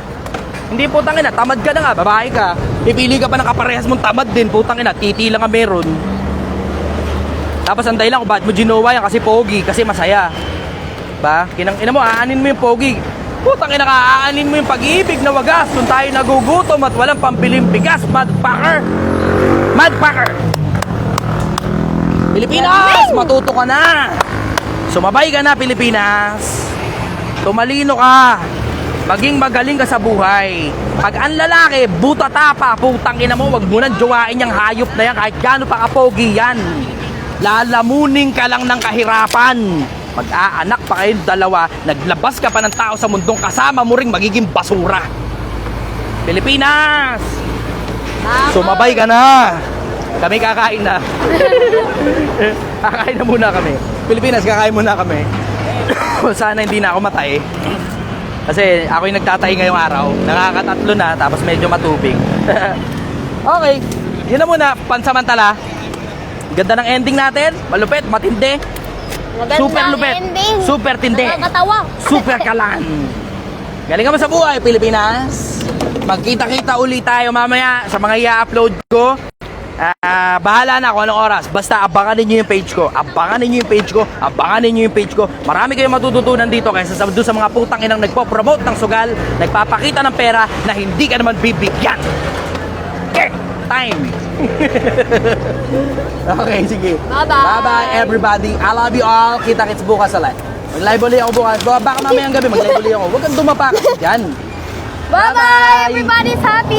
Hindi putang ina, tamad ka na nga, babae ka. Pipili ka pa ng kaparehas mong tamad din, putang ina, titi lang ka meron. Tapos ang dahilan kung bakit mo ginawa yan kasi pogi, kasi masaya. Ba? Kinang ina mo, aanin mo yung pogi. Putang ina ka, aanin mo yung pag-ibig na wagas. Kung tayo nagugutom at walang pambiling bigas, motherfucker. Motherfucker. Pilipinas, matuto ka na. Sumabay ka na, Pilipinas. Tumalino ka. Maging magaling ka sa buhay. Pag ang lalaki, buta tapa, putang ina mo, wag mo nang jowain yung hayop na yan kahit gaano pa kapogi yan. Lalamunin ka lang ng kahirapan. Mag-aanak pa kayong dalawa, naglabas ka pa ng tao sa mundong kasama mo ring magiging basura. Pilipinas! Sumabay ka na! Kami kakain na. Kakain na muna kami. Pilipinas, kakain muna kami. Sana hindi na ako matay. Kasi ako yung nagtatay ngayong araw. Nakakatatlo na, tapos medyo matubig. Okay, yun na muna, pansamantala. Ganda ng ending natin. Malupit, matindi.
Magandang
Super lupit.
ending.
Super tindi.
Nakakatawa.
Super kalan. Galing ka mo sa buhay, Pilipinas. Magkita-kita ulit tayo mamaya sa mga i-upload ko. Bahala na kung anong oras. Basta abangan ninyo yung page ko. Abangan ninyo yung page ko. Abangan ninyo yung page ko. Marami kayong matututunan dito kaysa sa mga putang inang nagpo-promote ng sugal, nagpapakita ng pera na hindi ka naman bibigyan. Okay, time. Okay, sige.
Bye-bye.
Bye-bye everybody. I love you all. Kita-kits bukas sa live. Mag-live ulit ako bukas. Baka mamayang gabi mag-live ulit ako. Huwag kang dumapak dyan.
Bye-bye. Everybody's happy.